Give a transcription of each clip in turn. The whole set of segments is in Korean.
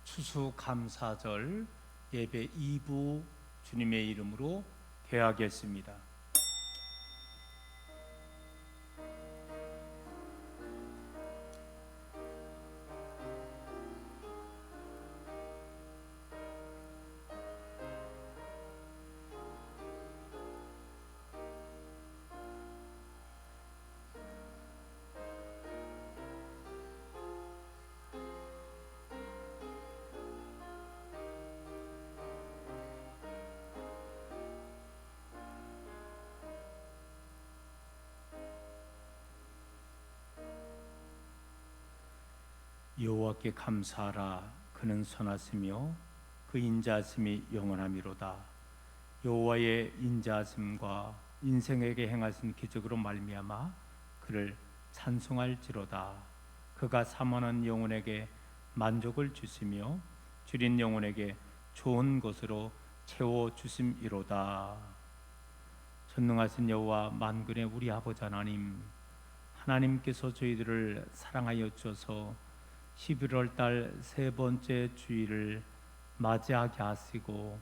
추수감사절 예배 2부 주님의 이름으로 개하겠습니다. 여호와께 감사하라. 그는 선하시며 그 인자하심이 영원하미로다. 여호와의 인자하심과 인생에게 행하신 기적으로 말미암아 그를 찬송할지로다. 그가 사모하는 영혼에게 만족을 주시며 줄인 영혼에게 좋은 것으로 채워 주심이로다. 전능하신 여호와 만군의 우리 아버지 하나님께서 저희들을 사랑하여 주셔서 11월 달 세 번째 주일을 맞이하게 하시고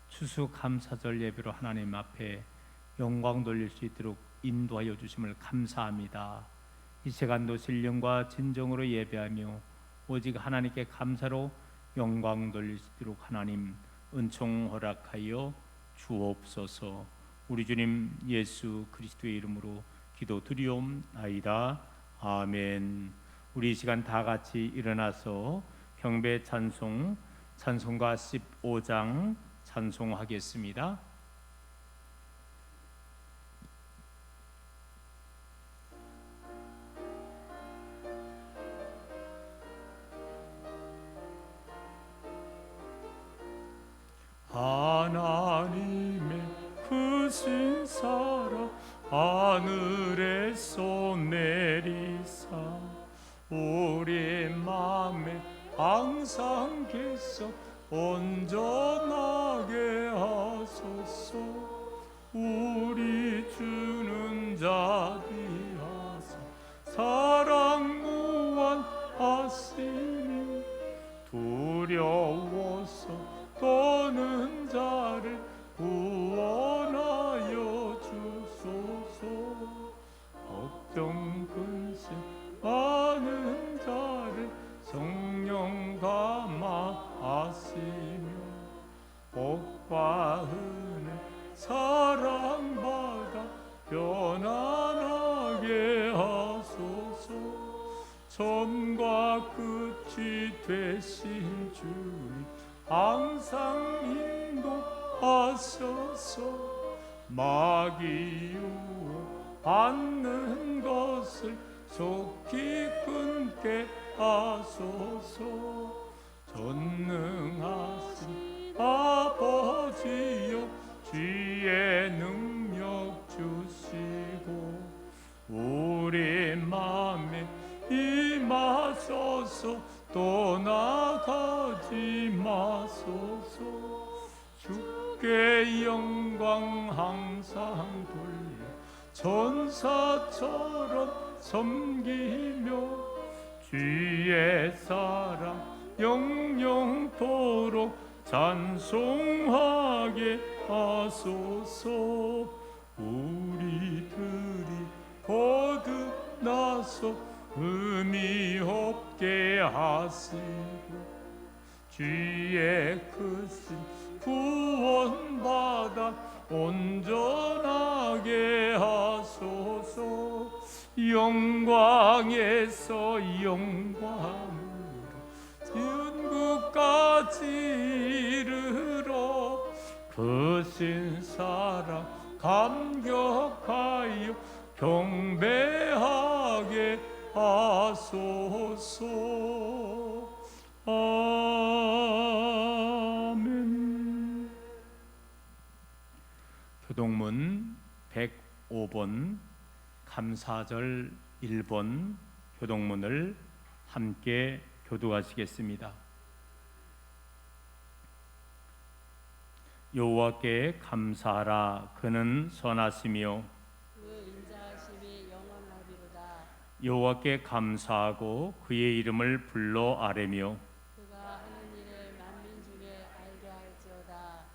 추수감사절 예배로 하나님 앞에 영광 돌릴 수 있도록 인도하여 주심을 감사합니다. 이 시간도 신령과 진정으로 예배하며 오직 하나님께 감사로 영광 돌릴 수 있도록 하나님 은총 허락하여 주옵소서. 우리 주님 예수 그리스도의 이름으로 기도드리옵나이다. 아멘. 우리 이 시간 다 같이 일어나서 경배 찬송가 15장 찬송하겠습니다. 하나님의 크신 사랑 하늘에서 내리사 우리 맘에 항상 계셔 온전하게 하소서. 우리 주는 자비하사 사랑 무한하시니 두려워서 떠는 자를 구원하여 주소서. 걱정 근심 많은 자를 성령 감화하시며 복과 은혜 사랑받아 편안하게 하소서. 처음과 끝이 되신 주님 항상 인도하셔서 마귀 유혹 받는 것을 속히 끊게 하소서. 전능하신 아버지여 주의 능력 주시고 우리 맘에 임하소서. 떠나가지 마소서. 주께 영광 항상 돌려 전사처럼 섬기며 주의 사랑 영영토록 찬송하게 하소서. 우리들이 거듭나서 의미 없게 하시고 주의 크신 구원받아 온전하게 하소서. 영광에서 영광으로 천국까지 이르러 크신 사랑 감격하여 경배하게 하소서. 아멘. 교동문 105번 감사절 1번 교동문을 함께 교독하시겠습니다. 여호와께 감사하라. 그는 선하시며 그 인자하심이 영원하리로다. 여호와께 감사하고 그의 이름을 불러 아뢰며 그가 하는 일에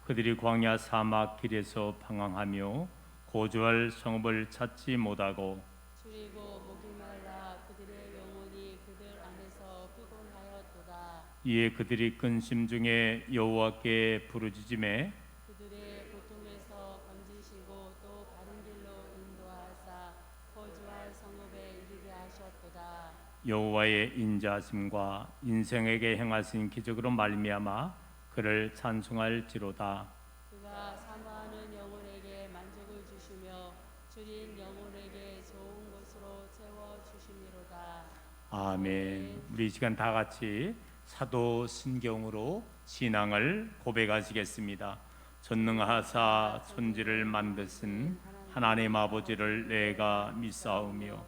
그들이 광야 사막 길에서 방황하며 거주할 성읍을 찾지 못하고 줄이고 목이 말라 그들의 영혼이 그들 안에서 피곤하였도다. 이에 그들이 근심 중에 여호와께 부르짖음에 그들의 고통에서 건지시고 또 바른 길로 인도하사 거주할 성읍에 이르게 하셨도다. 여호와의 인자하심과 인생에게 행하신 기적으로 말미암아 그를 찬송할지로다. 그가 사모하는 영혼에게 만족을 주시며 줄인 영혼에게 좋은 것으로 채워 주심이로다. 아멘. 우리 이 시간 다 같이 사도신경으로 신앙을 고백하시겠습니다. 전능하사 천지를 만드신 하나님 아버지를 내가 믿사오며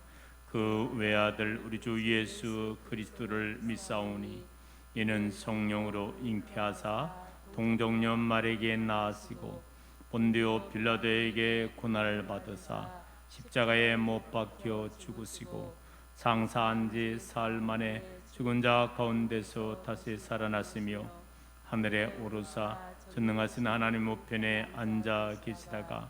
그 외아들 우리 주 예수 그리스도를 믿사오니 이는 성령으로 잉태하사 동정녀 마리아에게 나으시고 본디오 빌라도에게 고난을 받으사 십자가에 못 박혀 죽으시고 장사한 지 사흘 만에 죽은 자 가운데서 다시 살아났으며 하늘에 오르사 전능하신 하나님 우편에 앉아 계시다가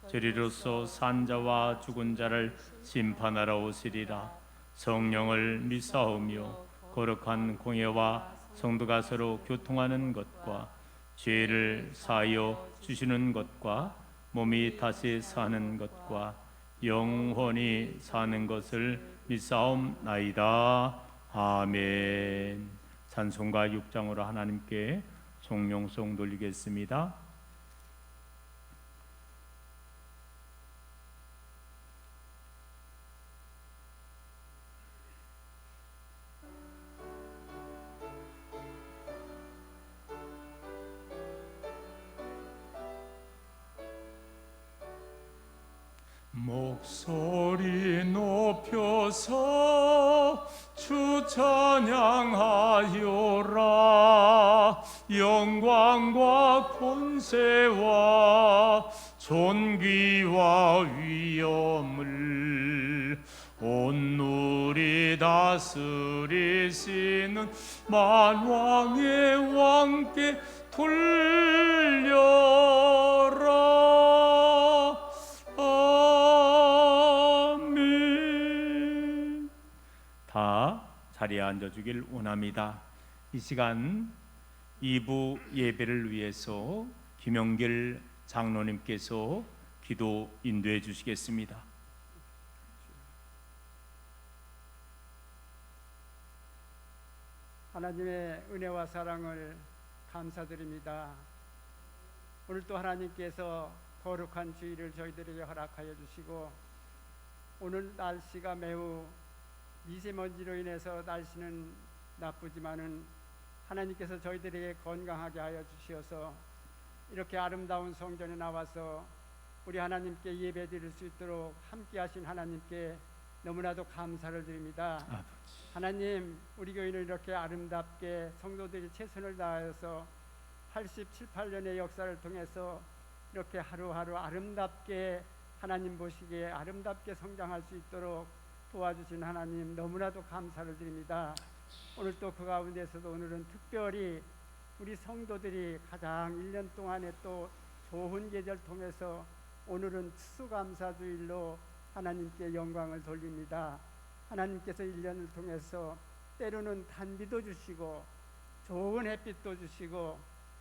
저리로서 산 자와 죽은 자를 심판하러 오시리라. 성령을 믿사오며 거룩한 공예와 성도가 서로 교통하는 것과 죄를 사하여 주시는 것과 몸이 다시 사는 것과 영원히 사는 것을 믿사옵나이다. 아멘. 찬송가 6장으로 하나님께 송영송 돌리겠습니다. 목소리 높여서 주 찬양하여라. 영광과 권세와 존귀와 위엄을 온누리 다스리시는 만왕의 왕께 돌려라. 아멘. 다 자리에 앉아주길 원합니다. 이 시간 2부 예배를 위해서 김영길 장로님께서 기도 인도해 주시겠습니다. 하나님의 은혜와 사랑을 감사드립니다. 오늘 또 하나님께서 거룩한 주일을 저희들에게 허락하여 주시고, 오늘 날씨가 매우 미세먼지로 인해서 날씨는 나쁘지만은 하나님께서 저희들에게 건강하게 하여 주시어서 이렇게 아름다운 성전에 나와서 우리 하나님께 예배 드릴 수 있도록 함께 하신 하나님께 너무나도 감사를 드립니다. 하나님, 우리 교회는 이렇게 아름답게 성도들이 최선을 다하여서 87, 8년의 역사를 통해서 이렇게 하루하루 아름답게 하나님 보시기에 아름답게 성장할 수 있도록 도와주신 하나님 너무나도 감사를 드립니다. 오늘 또 그 가운데서도 오늘은 특별히 우리 성도들이 가장 1년 동안에 또 좋은 계절 통해서 오늘은 추수감사주일로 하나님께 영광을 돌립니다. 하나님께서 1년을 통해서 때로는 단비도 주시고 좋은 햇빛도 주시고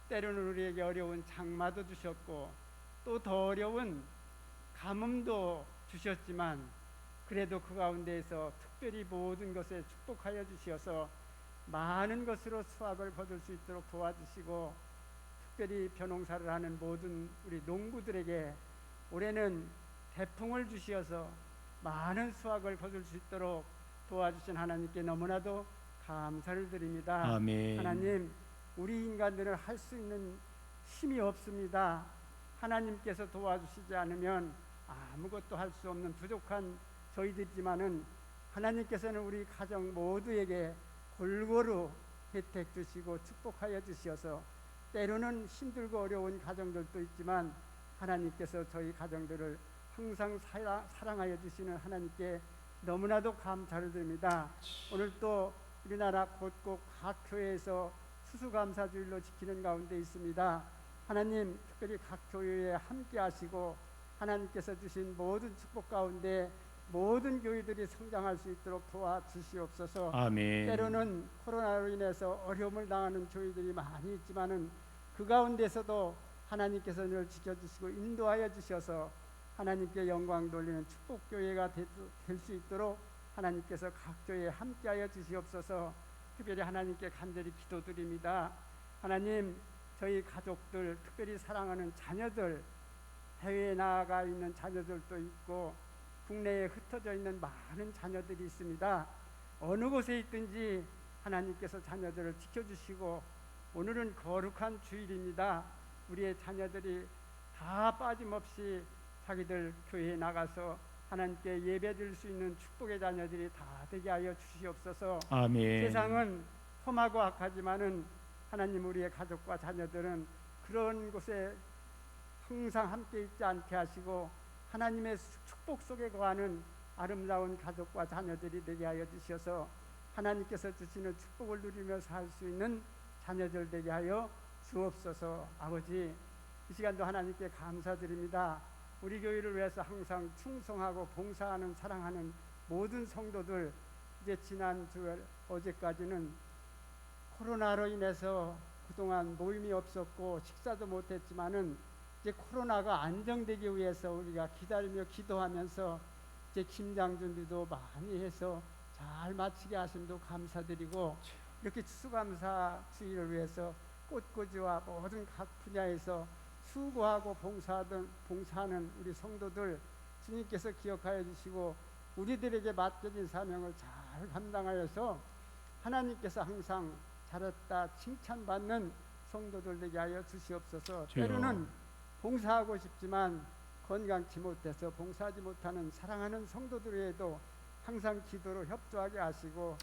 때로는 우리에게 어려운 장마도 주셨고 또 더 어려운 가뭄도 주셨지만 그래도 그 가운데에서 특별히 모든 것에 축복하여 주시어서 많은 것으로 수확을 거둘 수 있도록 도와주시고, 특별히 벼농사를 하는 모든 우리 농부들에게 올해는 태풍을 주시어서 많은 수확을 거둘 수 있도록 도와주신 하나님께 너무나도 감사를 드립니다. 아멘. 하나님, 우리 인간들은 할 수 있는 힘이 없습니다. 하나님께서 도와주시지 않으면 아무것도 할 수 없는 부족한 저희들이지만은 하나님께서는 우리 가정 모두에게 골고루 혜택 주시고 축복하여 주시어서 때로는 힘들고 어려운 가정들도 있지만 하나님께서 저희 가정들을 항상 사랑하여 주시는 하나님께 너무나도 감사를 드립니다. 오늘 또 우리나라 곳곳 각 교회에서 추수감사주일로 지키는 가운데 있습니다. 하나님 특별히 각 교회에 함께 하시고 하나님께서 주신 모든 축복 가운데 모든 교회들이 성장할 수 있도록 도와주시옵소서. 아멘. 때로는 코로나로 인해서 어려움을 당하는 교회들이 많이 있지만은 그 가운데서도 하나님께서 늘 지켜주시고 인도하여 주셔서 하나님께 영광 돌리는 축복 교회가 될 수 있도록 하나님께서 각 교회에 함께하여 주시옵소서. 특별히 하나님께 간절히 기도드립니다. 하나님, 저희 가족들, 특별히 사랑하는 자녀들, 해외에 나가 있는 자녀들도 있고 국내에 흩어져 있는 많은 자녀들이 있습니다. 어느 곳에 있든지 하나님께서 자녀들을 지켜주시고, 오늘은 거룩한 주일입니다. 우리의 자녀들이 다 빠짐없이 자기들 교회에 나가서 하나님께 예배드릴 수 있는 축복의 자녀들이 다 되게 하여 주시옵소서. 아멘. 세상은 험하고 악하지만은 하나님, 우리의 가족과 자녀들은 그런 곳에 항상 함께 있지 않게 하시고 하나님의 축복 속에 거하는 아름다운 가족과 자녀들이 되게 하여 주셔서 하나님께서 주시는 축복을 누리며 살 수 있는 자녀들 되게 하여 주옵소서. 아버지, 이 시간도 하나님께 감사드립니다. 우리 교회를 위해서 항상 충성하고 봉사하는 사랑하는 모든 성도들, 이제 지난 주일 어제까지는 코로나로 인해서 그동안 모임이 없었고 식사도 못했지만은 이제 코로나가 안정되기 위해서 우리가 기다리며 기도하면서 이제 김장 준비도 많이 해서 잘 마치게 하심도 감사드리고, 이렇게 추수감사 주일을 위해서 꽃꽂이와 모든 각 분야에서 수고하고 봉사하는 우리 성도들 주님께서 기억하여 주시고 우리들에게 맡겨진 사명을 잘 감당하여서 하나님께서 항상 잘했다 칭찬받는 성도들 되게 하여 주시옵소서. 때로는 봉사하고 싶지만 건강치 못해서 봉사하지 못하는 사랑하는 성도들에도 항상 기도로 협조하게 하시고,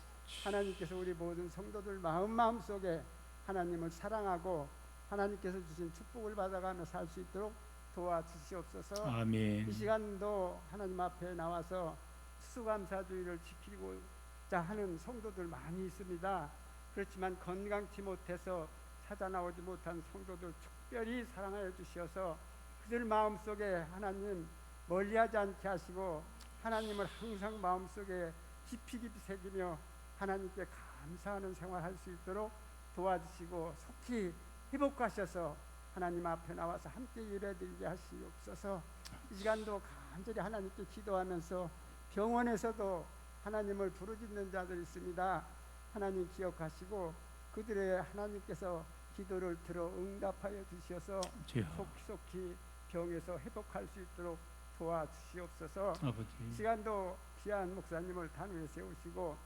하나님께서 우리 모든 성도들 마음속에 하나님을 사랑하고 하나님께서 주신 축복을 받아가며 살 수 있도록 도와주시옵소서. 아멘. 이 시간도 하나님 앞에 나와서 추수감사주의를 지키고자 하는 성도들 많이 있습니다. 그렇지만 건강치 못해서 찾아나오지 못한 성도들 특별히 사랑하여 주셔서 그들 마음속에 하나님 멀리하지 않게 하시고 하나님을 항상 마음속에 깊이 깊이 새기며 하나님께 감사하는 생활할 수 있도록 도와주시고 속히 회복하셔서 하나님 앞에 나와서 함께 예배드리게 하시옵소서. 이 시간도 간절히 하나님께 기도하면서 병원에서도 하나님을 부르짖는 자들이 있습니다. 하나님 기억하시고 그들의 하나님께서 기도를 들어 응답하여 주셔서 속히 병에서 회복할 수 있도록 도와주시옵소서. 아버지, 이 시간도 귀한 목사님을 단위에 세우시고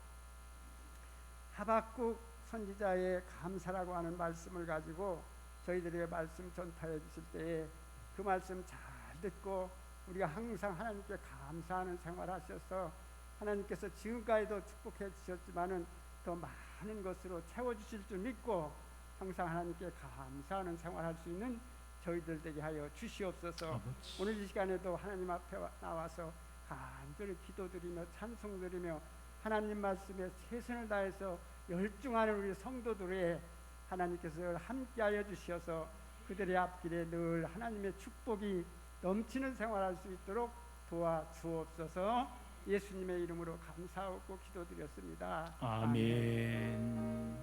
하박국 선지자의 감사라고 하는 말씀을 가지고 저희들에게 말씀 전파해 주실 때에 그 말씀 잘 듣고 우리가 항상 하나님께 감사하는 생활하셔서 하나님께서 지금까지도 축복해 주셨지만은 더 많은 것으로 채워주실 줄 믿고 항상 하나님께 감사하는 생활할 수 있는 저희들 되게 하여 주시옵소서. 아버지. 오늘 이 시간에도 하나님 앞에 나와서 간절히 기도드리며 찬송드리며 하나님 말씀에 최선을 다해서 열중하는 우리 성도들의 하나님께서 함께하여 주셔서 그들의 앞길에 늘 하나님의 축복이 넘치는 생활할 수 있도록 도와주옵소서. 예수님의 이름으로 감사하고 기도드렸습니다. 아멘.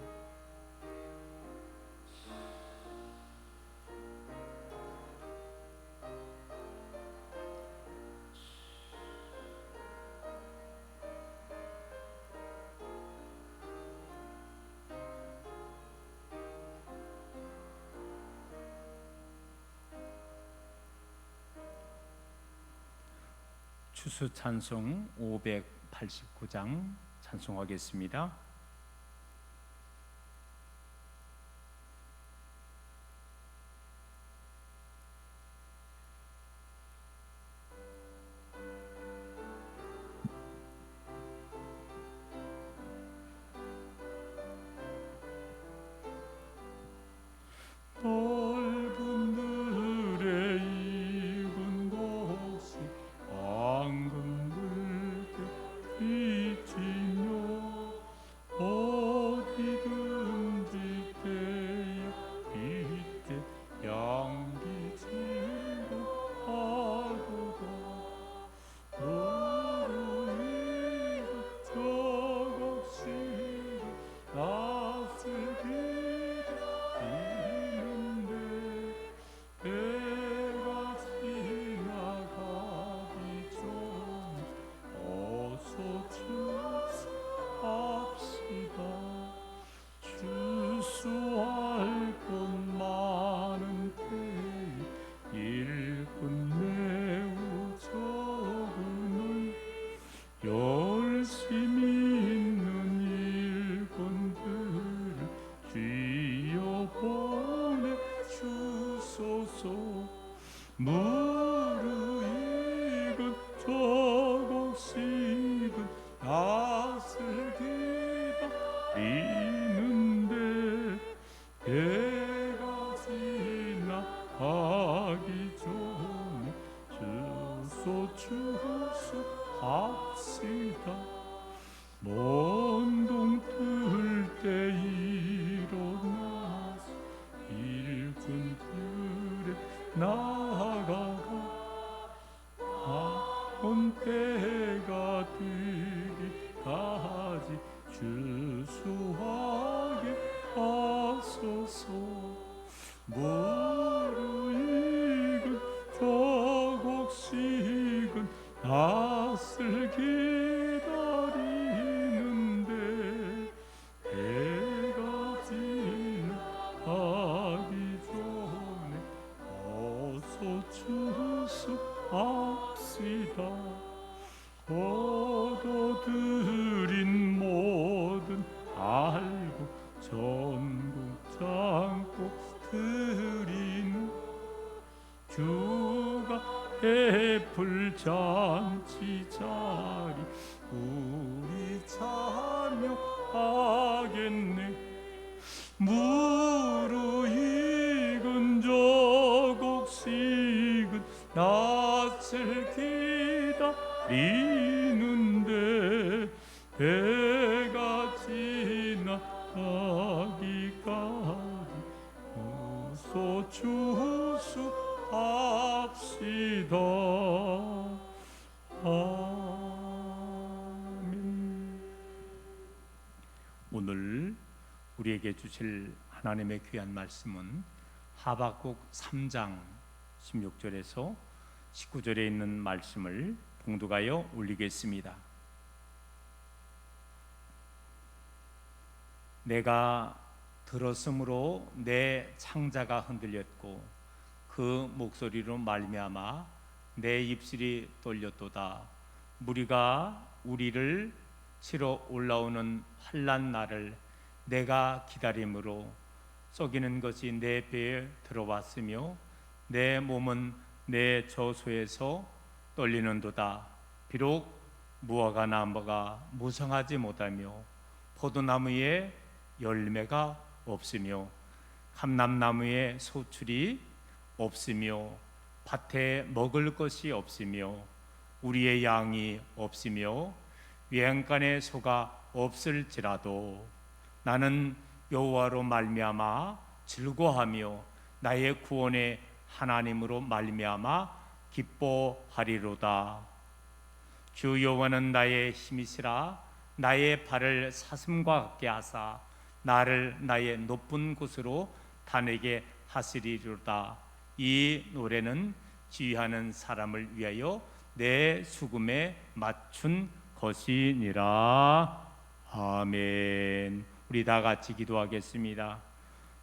추수 찬송 589장 찬송하겠습니다. 넓은 들에 익은 곳이 붉은 물결 비치며 무르익은 조국식은 낯을 기다리는데 해가 지나가기 전에 주소 추수합시다. 먼동 뜰 때 일어나서 일꾼 들에 나가가 온 때가 되기까지 주수하게 하소서. 무르익은 조국식은 낯을 기다리는데 해가 지나가기 전에 어서 추수합시다. 거둬들인 모든 알고 전국 장고 드리는 주가 베풀 잔치 자리 우리 참여하겠네. 무르익은 조국식은 낯을 기다리는데 해가 지나가기까지 어서 추수합시다. 아멘. 오늘 우리에게 주실 하나님의 귀한 말씀은 하박국 3장 16절에서 19절에 있는 말씀을 봉독하여 올리겠습니다. 내가 들었으므로 내 창자가 흔들렸고 그 목소리로 말미암아 내 입술이 떨렸도다. 무리가 우리를 치러 올라오는 환난 날을 내가 기다림으로 썩이는 것이 내 배에 들어왔으며 내 몸은 내 저소에서 떨리는도다. 비록 무화과 나무가 무성하지 못하며 포도나무에 열매가 없으며 감람나무에 소출이 없으며 밭에 먹을 것이 없으며 우리의 양이 없으며 외양간에 소가 없을지라도 나는 여호와로 말미암아 즐거하며 나의 구원의 하나님으로 말미암아 기뻐하리로다. 주 여호와는 나의 힘이시라. 나의 발을 사슴과 같게 하사 나를 나의 높은 곳으로 다니게 하시리로다. 이 노래는 지휘하는 사람을 위하여 내 수금에 맞춘 것이니라. 아멘. 우리 다 같이 기도하겠습니다.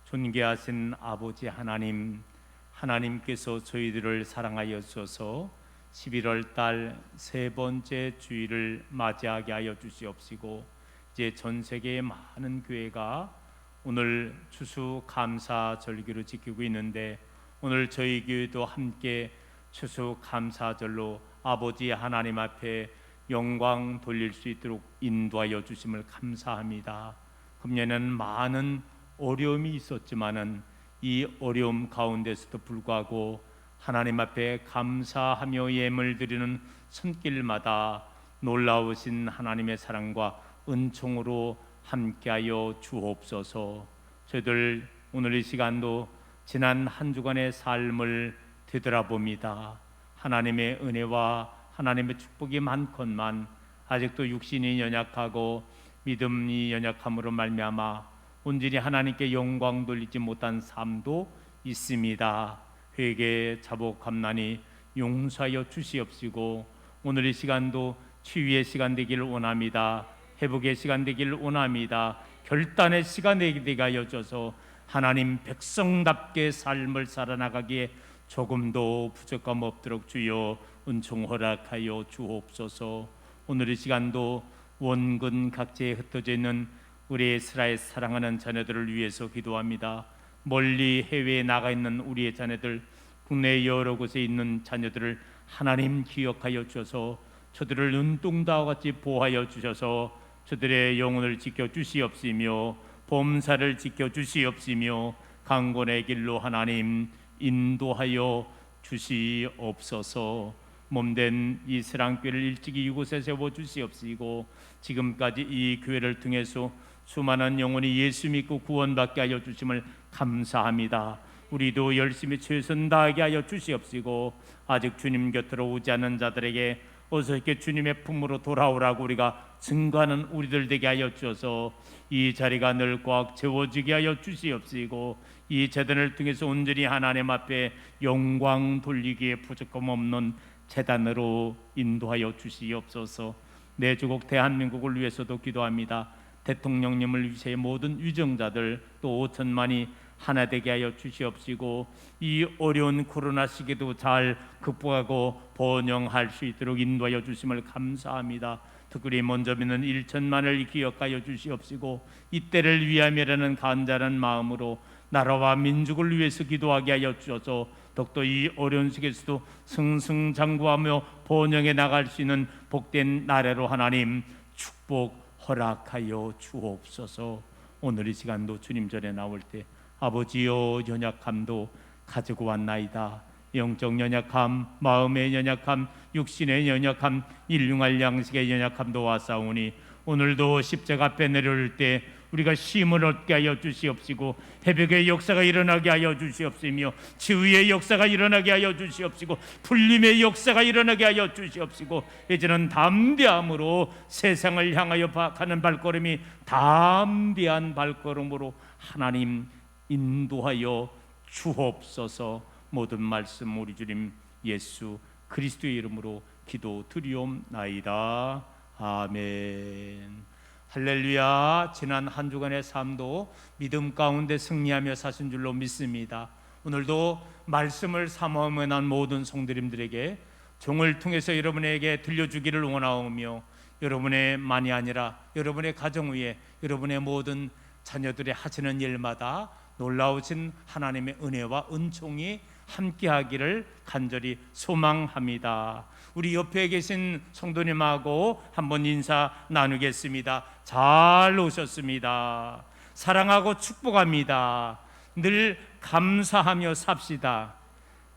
존귀하신 아버지 하나님, 하나님께서 저희들을 사랑하여 주셔서 11월 달 세 번째 주일을 맞이하게 하여 주시옵시고, 이제 전 세계의 많은 교회가 오늘 추수감사절기로 지키고 있는데 오늘 저희 교회도 함께 추수감사절로 아버지 하나님 앞에 영광 돌릴 수 있도록 인도하여 주심을 감사합니다. 금년에는 많은 어려움이 있었지만은 이 어려움 가운데서도 불구하고 하나님 앞에 감사하며 예물 드리는 손길마다 놀라우신 하나님의 사랑과 은총으로 함께하여 주옵소서. 저희들 오늘 이 시간도 지난 한 주간의 삶을 되돌아봅니다. 하나님의 은혜와 하나님의 축복이 많건만 아직도 육신이 연약하고 믿음이 연약함으로 말미암아 온전히 하나님께 영광 돌리지 못한 삶도 있습니다. 회개, 자복, 감난이 용서하여 주시옵시고 오늘 이 시간도 치유의 시간 되기를 원합니다. 회복의 시간 되기를 원합니다. 결단의 시간 되게 하여 줘서 하나님 백성답게 삶을 살아나가기에 조금도 부족함 없도록 주여 은총 허락하여 주옵소서. 오늘 이 시간도 원근 각지에 흩어져 있는 우리 이스라엘 사랑하는 자녀들을 위해서 기도합니다. 멀리 해외에 나가 있는 우리의 자녀들 국내 여러 곳에 있는 자녀들을 하나님 기억하여 주셔서 저들을 눈동자와 같이 보호하여 주셔서 저들의 영혼을 지켜주시옵시며 범사를 지켜주시옵시며 강권의 길로 하나님 인도하여 주시옵소서. 몸된 이 사랑교회를 일찍이 이곳에 세워 주시옵시고 지금까지 이 교회를 통해서 수많은 영혼이 예수 믿고 구원받게 하여 주심을 감사합니다. 우리도 열심히 최선 다하게 하여 주시옵시고 아직 주님 곁으로 오지 않은 자들에게 어서 이렇게 주님의 품으로 돌아오라고 우리가 증거하는 우리들 되게 하여 주셔서 이 자리가 늘 꽉 채워지게 하여 주시옵시고 이 제단을 통해서 온전히 하나님 앞에 영광 돌리기에 부족함 없는 제단으로 인도하여 주시옵소서. 내 조국 대한민국을 위해서도 기도합니다. 대통령님을 위해 모든 위정자들 또 5천만이 하나 되게 하여 주시옵시고 이 어려운 코로나 시기도 잘 극복하고 번영할 수 있도록 인도하여 주심을 감사합니다. 특별히 먼저 믿는 1천만을 기억하여 주시옵시고 이때를 위함이라는 간절한 마음으로 나라와 민족을 위해서 기도하게 하여 주셔서 더욱더 이 어려운 시기에서도 승승장구하며 번영해 나갈 수 있는 복된 나라로 하나님 축복 허락하여 주옵소서. 오늘 이 시간도 주님 전에 나올 때 아버지여 연약함도 가지고 왔나이다. 영적 연약함, 마음의 연약함, 육신의 연약함, 일용할 양식의 연약함도 왔사오니 오늘도 십자가 앞에 내려올 때 우리가 힘을 얻게 하여 주시옵시고 회복의 역사가 일어나게 하여 주시옵시며 치유의 역사가 일어나게 하여 주시옵시고 풀림의 역사가 일어나게 하여 주시옵시고 이제는 담대함으로 세상을 향하여 가는 발걸음이 담대한 발걸음으로 하나님 인도하여 주옵소서. 모든 말씀 우리 주님 예수 그리스도의 이름으로 기도드리옵나이다. 아멘. 할렐루야. 지난 한 주간의 삶도 믿음 가운데 승리하며 사신 줄로 믿습니다. 오늘도 말씀을 사모하는 모든 성도님들에게 종을 통해서 여러분에게 들려주기를 원하오며 여러분의만이 아니라 여러분의 가정 위에 여러분의 모든 자녀들의 하시는 일마다 놀라우신 하나님의 은혜와 은총이 함께하기를 간절히 소망합니다. 우리 옆에 계신 성도님하고 한번 인사 나누겠습니다. 잘 오셨습니다. 사랑하고 축복합니다. 늘 감사하며 삽시다.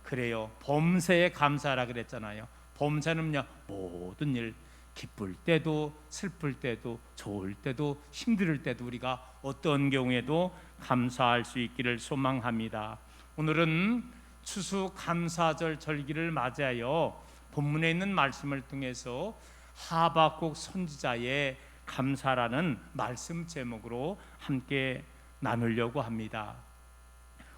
그래요. 범사에 감사하라 그랬잖아요. 범사는요 모든 일, 기쁠 때도 슬플 때도 좋을 때도 힘들 때도 우리가 어떤 경우에도 감사할 수 있기를 소망합니다. 오늘은 추수감사절 절기를 맞이하여 본문에 있는 말씀을 통해서 하박국 선지자의 감사라는 말씀 제목으로 함께 나누려고 합니다.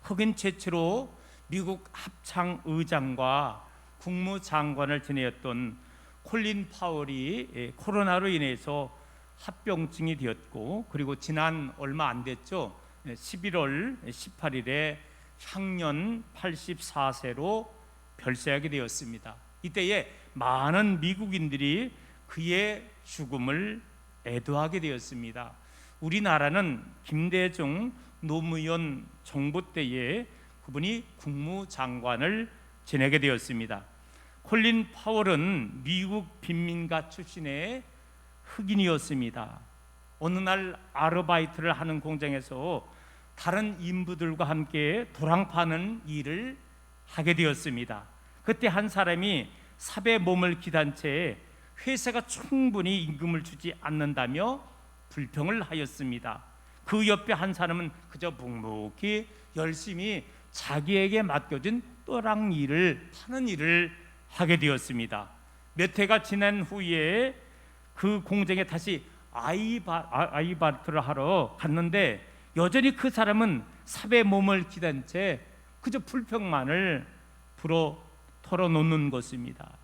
흑인 최초로 미국 합창의장과 국무장관을 지내었던 콜린 파월이 코로나로 인해서 합병증이 되었고 그리고 지난 얼마 안 됐죠. 11월 18일에 향년 84세로 별세하게 되었습니다. 이때에 많은 미국인들이 그의 죽음을 애도하게 되었습니다. 우리나라는 김대중 노무현 정부 때에 그분이 국무장관을 지내게 되었습니다. 콜린 파월은 미국 빈민가 출신의 흑인이었습니다. 어느 날 아르바이트를 하는 공장에서 다른 인부들과 함께 도랑 파는 일을 하게 되었습니다. 그때 한 사람이 삽에 몸을 기단 채 회사가 충분히 임금을 주지 않는다며 불평을 하였습니다. 그 옆에 한 사람은 그저 묵묵히 열심히 자기에게 맡겨진 또랑 일을 파는 일을 하게 되었습니다. 몇 해가 지난 후에 그 공장에 다시 아이바트를 하러 갔는데 여전히 그 사람은 삽에 몸을 기댄 채 그저 불평만을 불어 털어놓는 것입니다.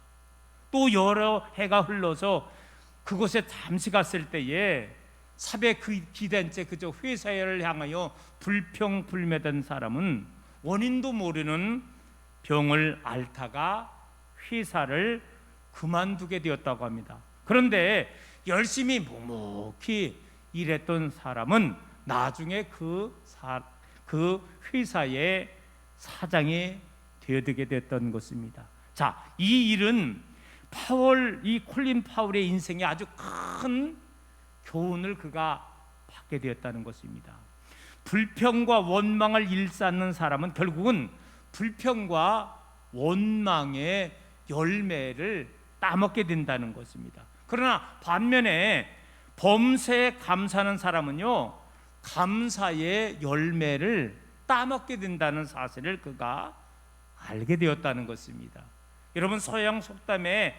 또 여러 해가 흘러서 그곳에 잠시 갔을 때에 삽에 기댄 채 그저 회사를 향하여 불평불매된 사람은 원인도 모르는 병을 앓다가 회사를 그만두게 되었다고 합니다. 그런데 열심히 묵묵히 일했던 사람은 나중에 그 회사의 사장이 되어지게 됐던 것입니다. 자, 이 일은 이 콜린 파울의 인생에 아주 큰 교훈을 그가 받게 되었다는 것입니다. 불평과 원망을 일삼는 사람은 결국은 불평과 원망의 열매를 따먹게 된다는 것입니다. 그러나 반면에 범사에 감사하는 사람은요, 감사의 열매를 따먹게 된다는 사실을 그가 알게 되었다는 것입니다. 여러분, 서양 속담에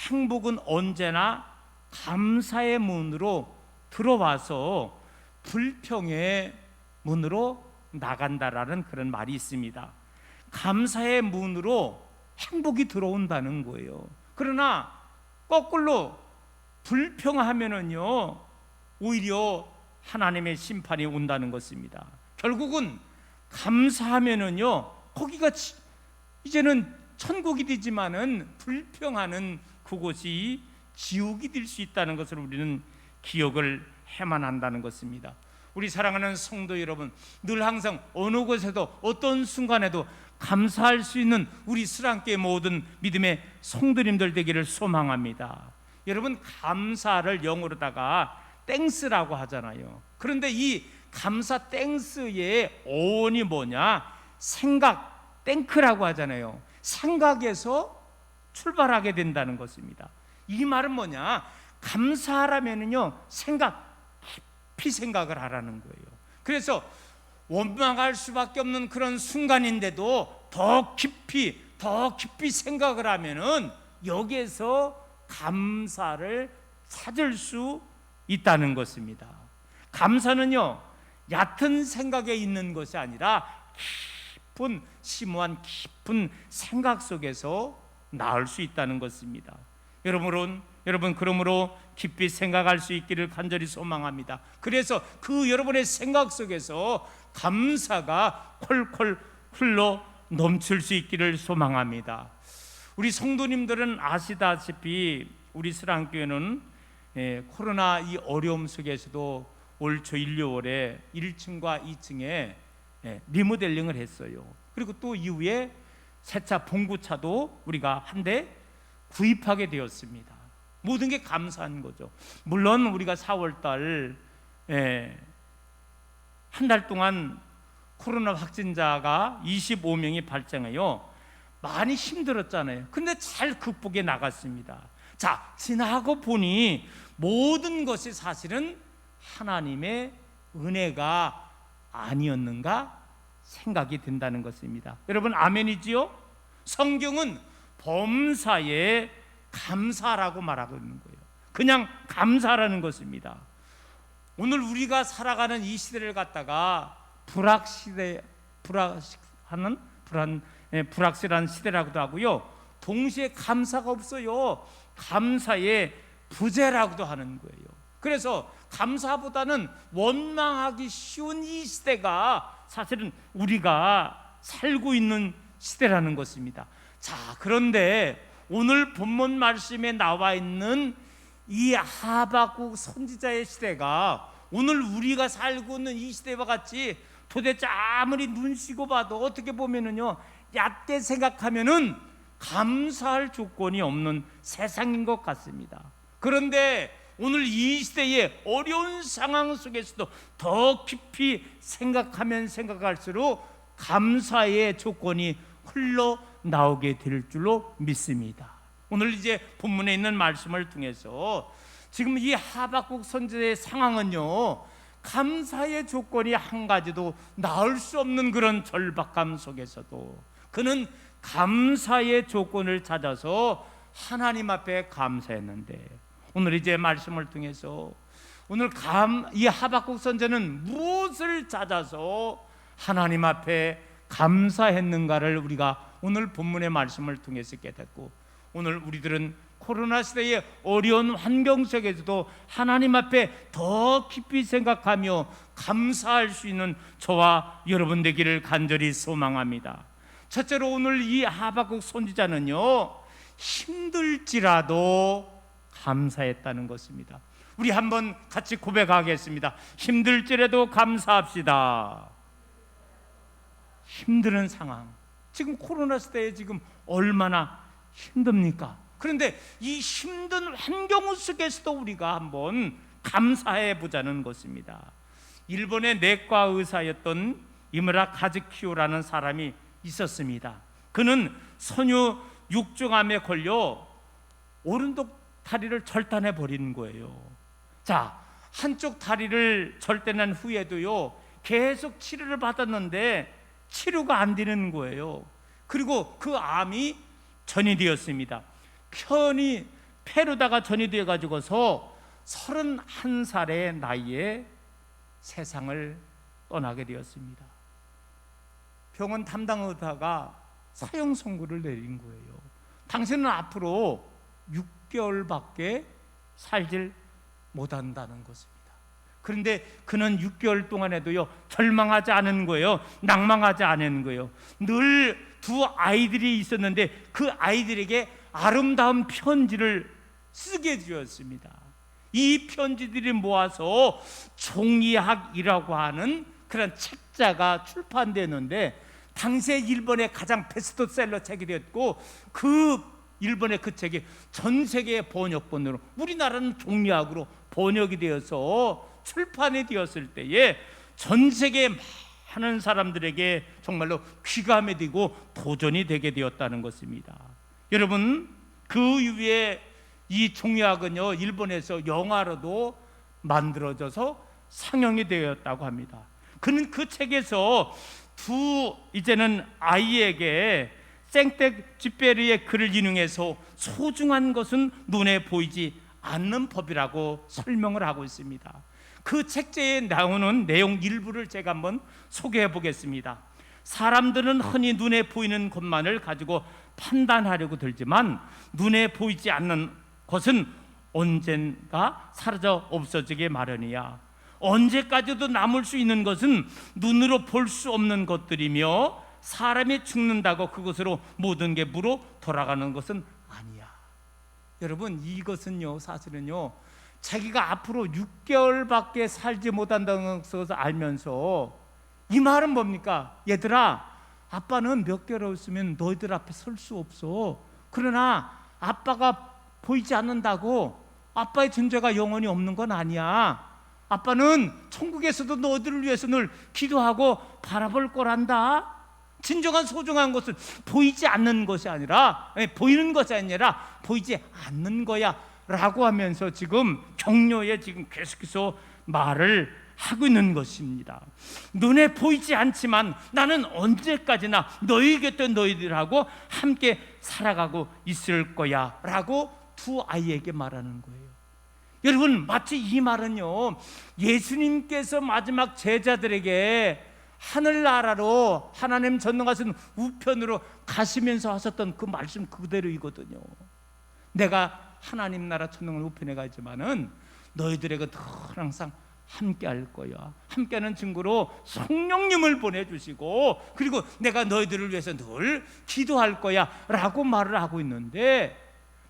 행복은 언제나 감사의 문으로 들어와서 불평의 문으로 나간다라는 그런 말이 있습니다. 감사의 문으로 행복이 들어온다는 거예요. 그러나 거꾸로 불평하면은요, 오히려 하나님의 심판이 온다는 것입니다. 결국은 감사하면은요, 거기가 이제는 천국이 되지만은 불평하는 그곳이 지옥이 될 수 있다는 것을 우리는 기억을 해만 한다는 것입니다. 우리 사랑하는 성도 여러분, 늘 항상 어느 곳에도 어떤 순간에도 감사할 수 있는 우리 스랑교회 모든 믿음의 성도님들 되기를 소망합니다. 여러분, 감사를 영어로다가 땡스라고 하잖아요. 그런데 이 감사 땡스의 어원이 뭐냐? 생각, 땡크라고 하잖아요. 생각에서 출발하게 된다는 것입니다. 이 말은 뭐냐? 감사하라면은요, 깊이 생각을 하라는 거예요. 그래서 원망할 수밖에 없는 그런 순간인데도 더 깊이 생각을 하면은 여기에서 감사를 찾을 수 있다는 것입니다. 감사는요, 얕은 생각에 있는 것이 아니라 깊은 심오한 깊은 생각 속에서 나올 수 있다는 것입니다. 여러분 그러므로 깊이 생각할 수 있기를 간절히 소망합니다. 그래서 그 여러분의 생각 속에서 감사가 콜콜 흘러 넘칠 수 있기를 소망합니다. 우리 성도님들은 아시다시피 우리 스랑교회는 코로나 이 어려움 속에서도 올 초 1, 2월에 1층과 2층에 리모델링을 했어요. 그리고 또 이후에 새차 봉구차도 우리가 한 대 구입하게 되었습니다. 모든 게 감사한 거죠. 물론 우리가 4월달 한 달 동안 코로나 확진자가 25명이 발생해요. 많이 힘들었잖아요. 근데 잘 극복해 나갔습니다. 자, 지나고 보니 모든 것이 사실은 하나님의 은혜가 아니었는가 생각이 든다는 것입니다. 여러분, 아멘이지요? 성경은 범사에 감사라고 말하고 있는 거예요. 그냥 감사라는 것입니다. 오늘 우리가 살아가는 이 시대를 갖다가 불확실한 시대라고도 하고요, 동시에 감사가 없어요. 감사의 부재라고도 하는 거예요. 그래서 감사보다는 원망하기 쉬운 이 시대가 사실은 우리가 살고 있는 시대라는 것입니다. 자, 그런데 오늘 본문 말씀에 나와 있는 이 하박국 선지자의 시대가 오늘 우리가 살고 있는 이 시대와 같이 도대체 아무리 눈시고 봐도 어떻게 보면은요, 얕게 생각하면은 감사할 조건이 없는 세상인 것 같습니다. 그런데 오늘 이 시대의 어려운 상황 속에서도 더 깊이 생각하면 생각할수록 감사의 조건이 흘러나오게 될 줄로 믿습니다. 오늘 이제 본문에 있는 말씀을 통해서 지금 이 하박국 선지자의 상황은요, 감사의 조건이 한 가지도 나올 수 없는 그런 절박함 속에서도 그는 감사의 조건을 찾아서 하나님 앞에 감사했는데, 오늘 이제 말씀을 통해서 오늘 이 하박국 선지자는 무엇을 찾아서 하나님 앞에 감사했는가를 우리가 오늘 본문의 말씀을 통해서 깨닫고, 오늘 우리들은 코로나 시대의 어려운 환경 속에서도 하나님 앞에 더 깊이 생각하며 감사할 수 있는 저와 여러분 되기를 간절히 소망합니다. 첫째로 오늘 이 하박국 선지자는요, 힘들지라도 감사했다는 것입니다. 우리 한번 같이 고백하겠습니다. 힘들지라도 감사합시다. 힘든 상황, 지금 코로나 시대에 지금 얼마나 힘듭니까? 그런데 이 힘든 환경 속에서도 우리가 한번 감사해 보자는 것입니다. 일본의 내과 의사였던 이무라 카즈키오라는 사람이 있었습니다. 그는 선유 6중암에 걸려 오른쪽 다리를 절단해 버리는 거예요. 자, 한쪽 다리를 절단한 후에도요 계속 치료를 받았는데 치료가 안 되는 거예요. 그리고 그 암이 전이 되었습니다. 폐로다가 전이 되어 가지고서 31살의 나이에 세상을 떠나게 되었습니다. 병원 담당 의사가 사형 선고를 내린 거예요. 당신은 앞으로 6개월밖에 살질 못한다는 것입니다. 그런데 그는 6개월 동안에도요 절망하지 않은 거예요. 낭망하지 않은 거예요. 늘 두 아이들이 있었는데 그 아이들에게 아름다운 편지를 쓰게 되었습니다. 이 편지들이 모아서 종이학이라고 하는 그런 책자가 출판되는데 당시에 일본의 가장 베스트셀러 책이 되었고 그 일본의 그 책이 전 세계 번역본으로 우리나라는 종이학으로 번역이 되어서 출판이 되었을 때에 전 세계 많은 사람들에게 정말로 귀감이 되고 도전이 되게 되었다는 것입니다. 여러분, 그 이후에 이 종이학은요 일본에서 영화로도 만들어져서 상영이 되었다고 합니다. 그는 그 책에서 이제는 아이에게 생텍쥐페리의 글을 인용해서 소중한 것은 눈에 보이지 않는 법이라고 설명을 하고 있습니다. 그 책제에 나오는 내용 일부를 제가 한번 소개해 보겠습니다. 사람들은 흔히 눈에 보이는 것만을 가지고 판단하려고 들지만 눈에 보이지 않는 것은 언젠가 사라져 없어지게 마련이야. 언제까지도 남을 수 있는 것은 눈으로 볼 수 없는 것들이며 사람이 죽는다고 그것으로 모든 게 무로 돌아가는 것은 아니야. 여러분, 이것은요 사실은요 자기가 앞으로 6개월밖에 살지 못한다는 것을 알면서 이 말은 뭡니까? 얘들아, 아빠는 몇 개월 있으면 너희들 앞에 설 수 없어. 그러나 아빠가 보이지 않는다고 아빠의 존재가 영원히 없는 건 아니야. 아빠는 천국에서도 너희들을 위해서 늘 기도하고 바라볼 거란다. 진정한 소중한 것은 보이지 않는 것이 아니라 보이는 것이 아니라 보이지 않는 거야 라고 하면서 지금 격려에 지금 계속해서 말을 하고 있는 것입니다. 눈에 보이지 않지만 나는 언제까지나 너희 곁에 너희들하고 함께 살아가고 있을 거야 라고 두 아이에게 말하는 거예요. 여러분, 마치 이 말은요 예수님께서 마지막 제자들에게 하늘나라로 하나님 전능하신 우편으로 가시면서 하셨던 그 말씀 그대로이거든요. 내가 하나님 나라 천능한 우편에 가지만은 너희들에게 늘 항상 함께 할 거야. 함께하는 증거로 성령님을 보내주시고 그리고 내가 너희들을 위해서 늘 기도할 거야 라고 말을 하고 있는데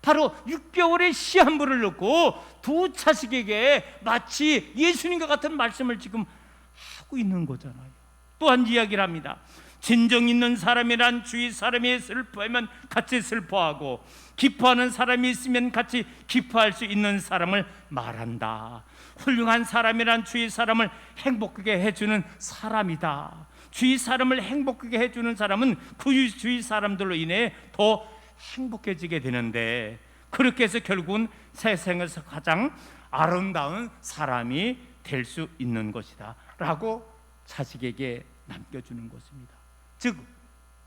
바로 6개월의 시한부를 넣고 두 자식에게 마치 예수님과 같은 말씀을 지금 하고 있는 거잖아요. 또한 이야기를 합니다. 진정 있는 사람이란 주위 사람이 슬퍼하면 같이 슬퍼하고 기뻐하는 사람이 있으면 같이 기뻐할 수 있는 사람을 말한다. 훌륭한 사람이란 주위 사람을 행복하게 해주는 사람이다. 주위 사람을 행복하게 해주는 사람은 그 주위 사람들로 인해 더 행복해지게 되는데 그렇게 해서 결국은 세상에서 가장 아름다운 사람이 될 수 있는 것이다 라고 자식에게 남겨주는 것입니다. 즉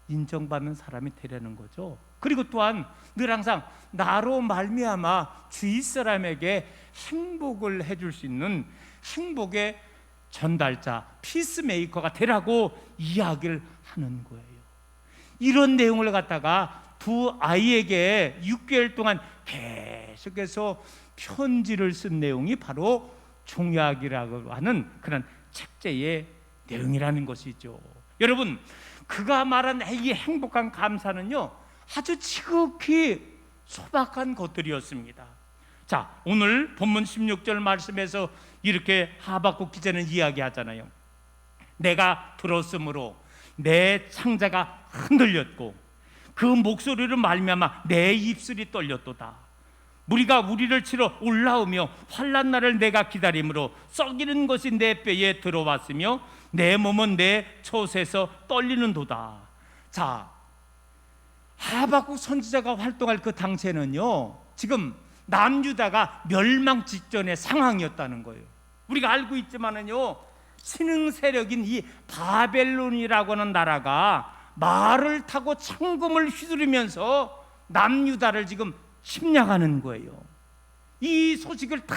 인정받는 사람이 되려는 거죠. 그리고 또한 늘 항상 나로 말미암아 주위 사람에게 행복을 해줄 수 있는 행복의 전달자, 피스메이커가 되라고 이야기를 하는 거예요. 이런 내용을 갖다가 두 아이에게 6개월 동안 계속해서 편지를 쓴 내용이 바로 종약이라고 하는 그런 책제의 내용이라는 것이죠. 여러분, 그가 말한 이 행복한 감사는요 아주 지극히 소박한 것들이었습니다. 자, 오늘 본문 16절 말씀에서 이렇게 하박국 기자는 이야기하잖아요. 내가 들었으므로 내 창자가 흔들렸고 그 목소리를 말미암아 내 입술이 떨렸도다. 무리가 우리를 치러 올라오며 환난 날을 내가 기다림으로 썩이는 것이 내 뼈에 들어왔으며 내 몸은 내 톳에서 떨리는도다. 자, 하박국 선지자가 활동할 그 당시에는요, 지금 남유다가 멸망 직전의 상황이었다는 거예요. 우리가 알고 있지만은요, 신흥 세력인 이 바벨론이라고 하는 나라가 말을 타고 창금을 휘두르면서 남유다를 지금 침략하는 거예요. 이 소식을 다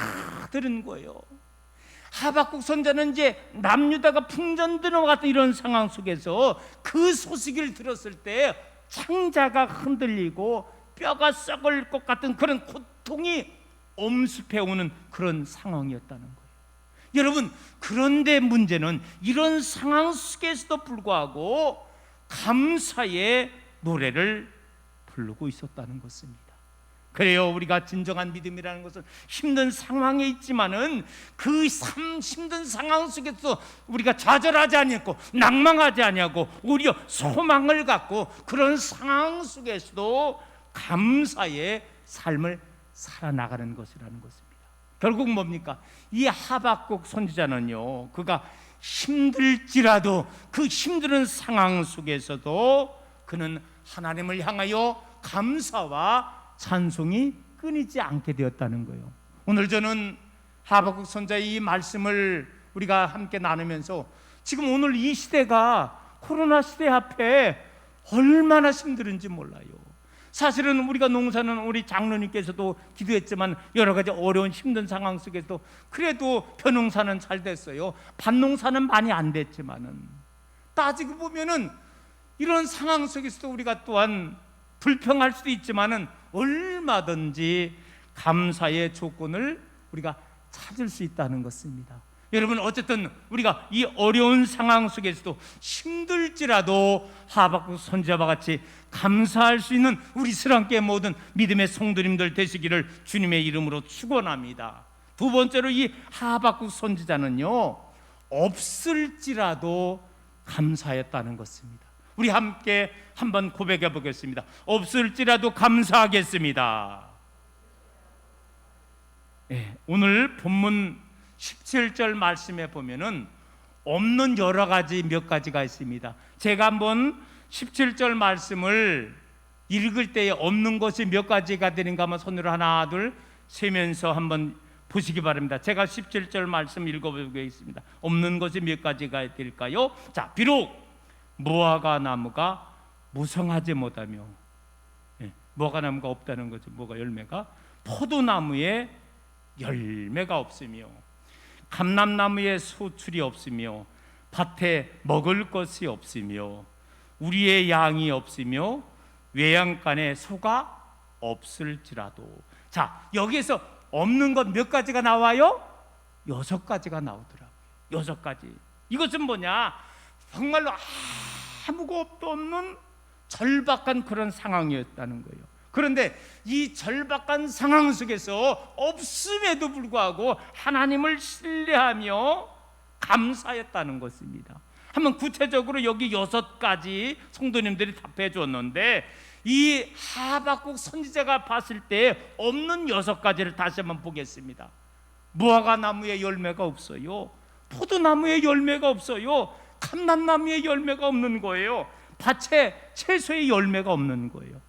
들은 거예요. 하박국 선자는 이제 남유다가 풍전드는 것 같은 이런 상황 속에서 그 소식을 들었을 때 창자가 흔들리고 뼈가 썩을 것 같은 그런 고통이 엄습해 오는 그런 상황이었다는 거예요. 여러분, 그런데 문제는 이런 상황 속에서도 불구하고 감사의 노래를 부르고 있었다는 것입니다. 그래요, 우리가 진정한 믿음이라는 것은 힘든 상황에 있지만은 그 힘든 상황 속에서 우리가 좌절하지 않고 낭망하지 않고 오히려 소망을 갖고 그런 상황 속에서도 감사의 삶을 살아나가는 것이라는 것입니다. 결국 뭡니까? 이 하박국 선지자는요, 그가 힘들지라도 그 힘든 상황 속에서도 그는 하나님을 향하여 감사와 찬송이 끊이지 않게 되었다는 거예요. 오늘 저는 하박국 선지자의 이 말씀을 우리가 함께 나누면서 지금 오늘 이 시대가 코로나 시대 앞에 얼마나 힘든지 몰라요. 사실은 우리가 농사는 우리 장로님께서도 기도했지만 여러 가지 어려운 힘든 상황 속에서도 그래도 벼농사는 잘 됐어요. 밭농사는 많이 안 됐지만은 따지고 보면은 이런 상황 속에서도 우리가 또한 불평할 수도 있지만은 얼마든지 감사의 조건을 우리가 찾을 수 있다는 것입니다. 여러분, 어쨌든 우리가 이 어려운 상황 속에서도 힘들지라도 하박국 선지자와 같이 감사할 수 있는 우리 스랑교회 모든 믿음의 성도님들 되시기를 주님의 이름으로 축원합니다. 두 번째로 이 하박국 선지자는요, 없을지라도 감사했다는 것입니다. 우리 함께 한번 고백해 보겠습니다. 없을지라도 감사하겠습니다. 네, 오늘 본문 17절 말씀에 보면은 없는 여러 가지 몇 가지가 있습니다. 제가 한번 17절 말씀을 읽을 때에 없는 것이 몇 가지가 되는가 한번 손으로 하나 둘 세면서 한번 보시기 바랍니다. 제가 17절 말씀 읽어보겠습니다. 없는 것이 몇 가지가 될까요? 자, 비록 무화과 나무가 무성하지 못하며, 무화과 나무가 없다는 거죠. 뭐가 열매가? 포도나무에 열매가 없으며 감람나무에 소출이 없으며 밭에 먹을 것이 없으며 우리의 양이 없으며 외양간에 소가 없을지라도. 자, 여기에서 없는 것 몇 가지가 나와요? 6가지가 나오더라고요. 6가지. 이것은 뭐냐? 정말로 아무것도 없는 절박한 그런 상황이었다는 거예요. 그런데 이 절박한 상황 속에서 없음에도 불구하고 하나님을 신뢰하며 감사했다는 것입니다. 한번 구체적으로 여기 6가지 성도님들이 답해 줬는데 이 하박국 선지자가 봤을 때 없는 6가지를 다시 한번 보겠습니다. 무화과 나무에 열매가 없어요. 포도나무에 열매가 없어요. 감람나무에 열매가 없는 거예요. 밭에 채소에 열매가 없는 거예요.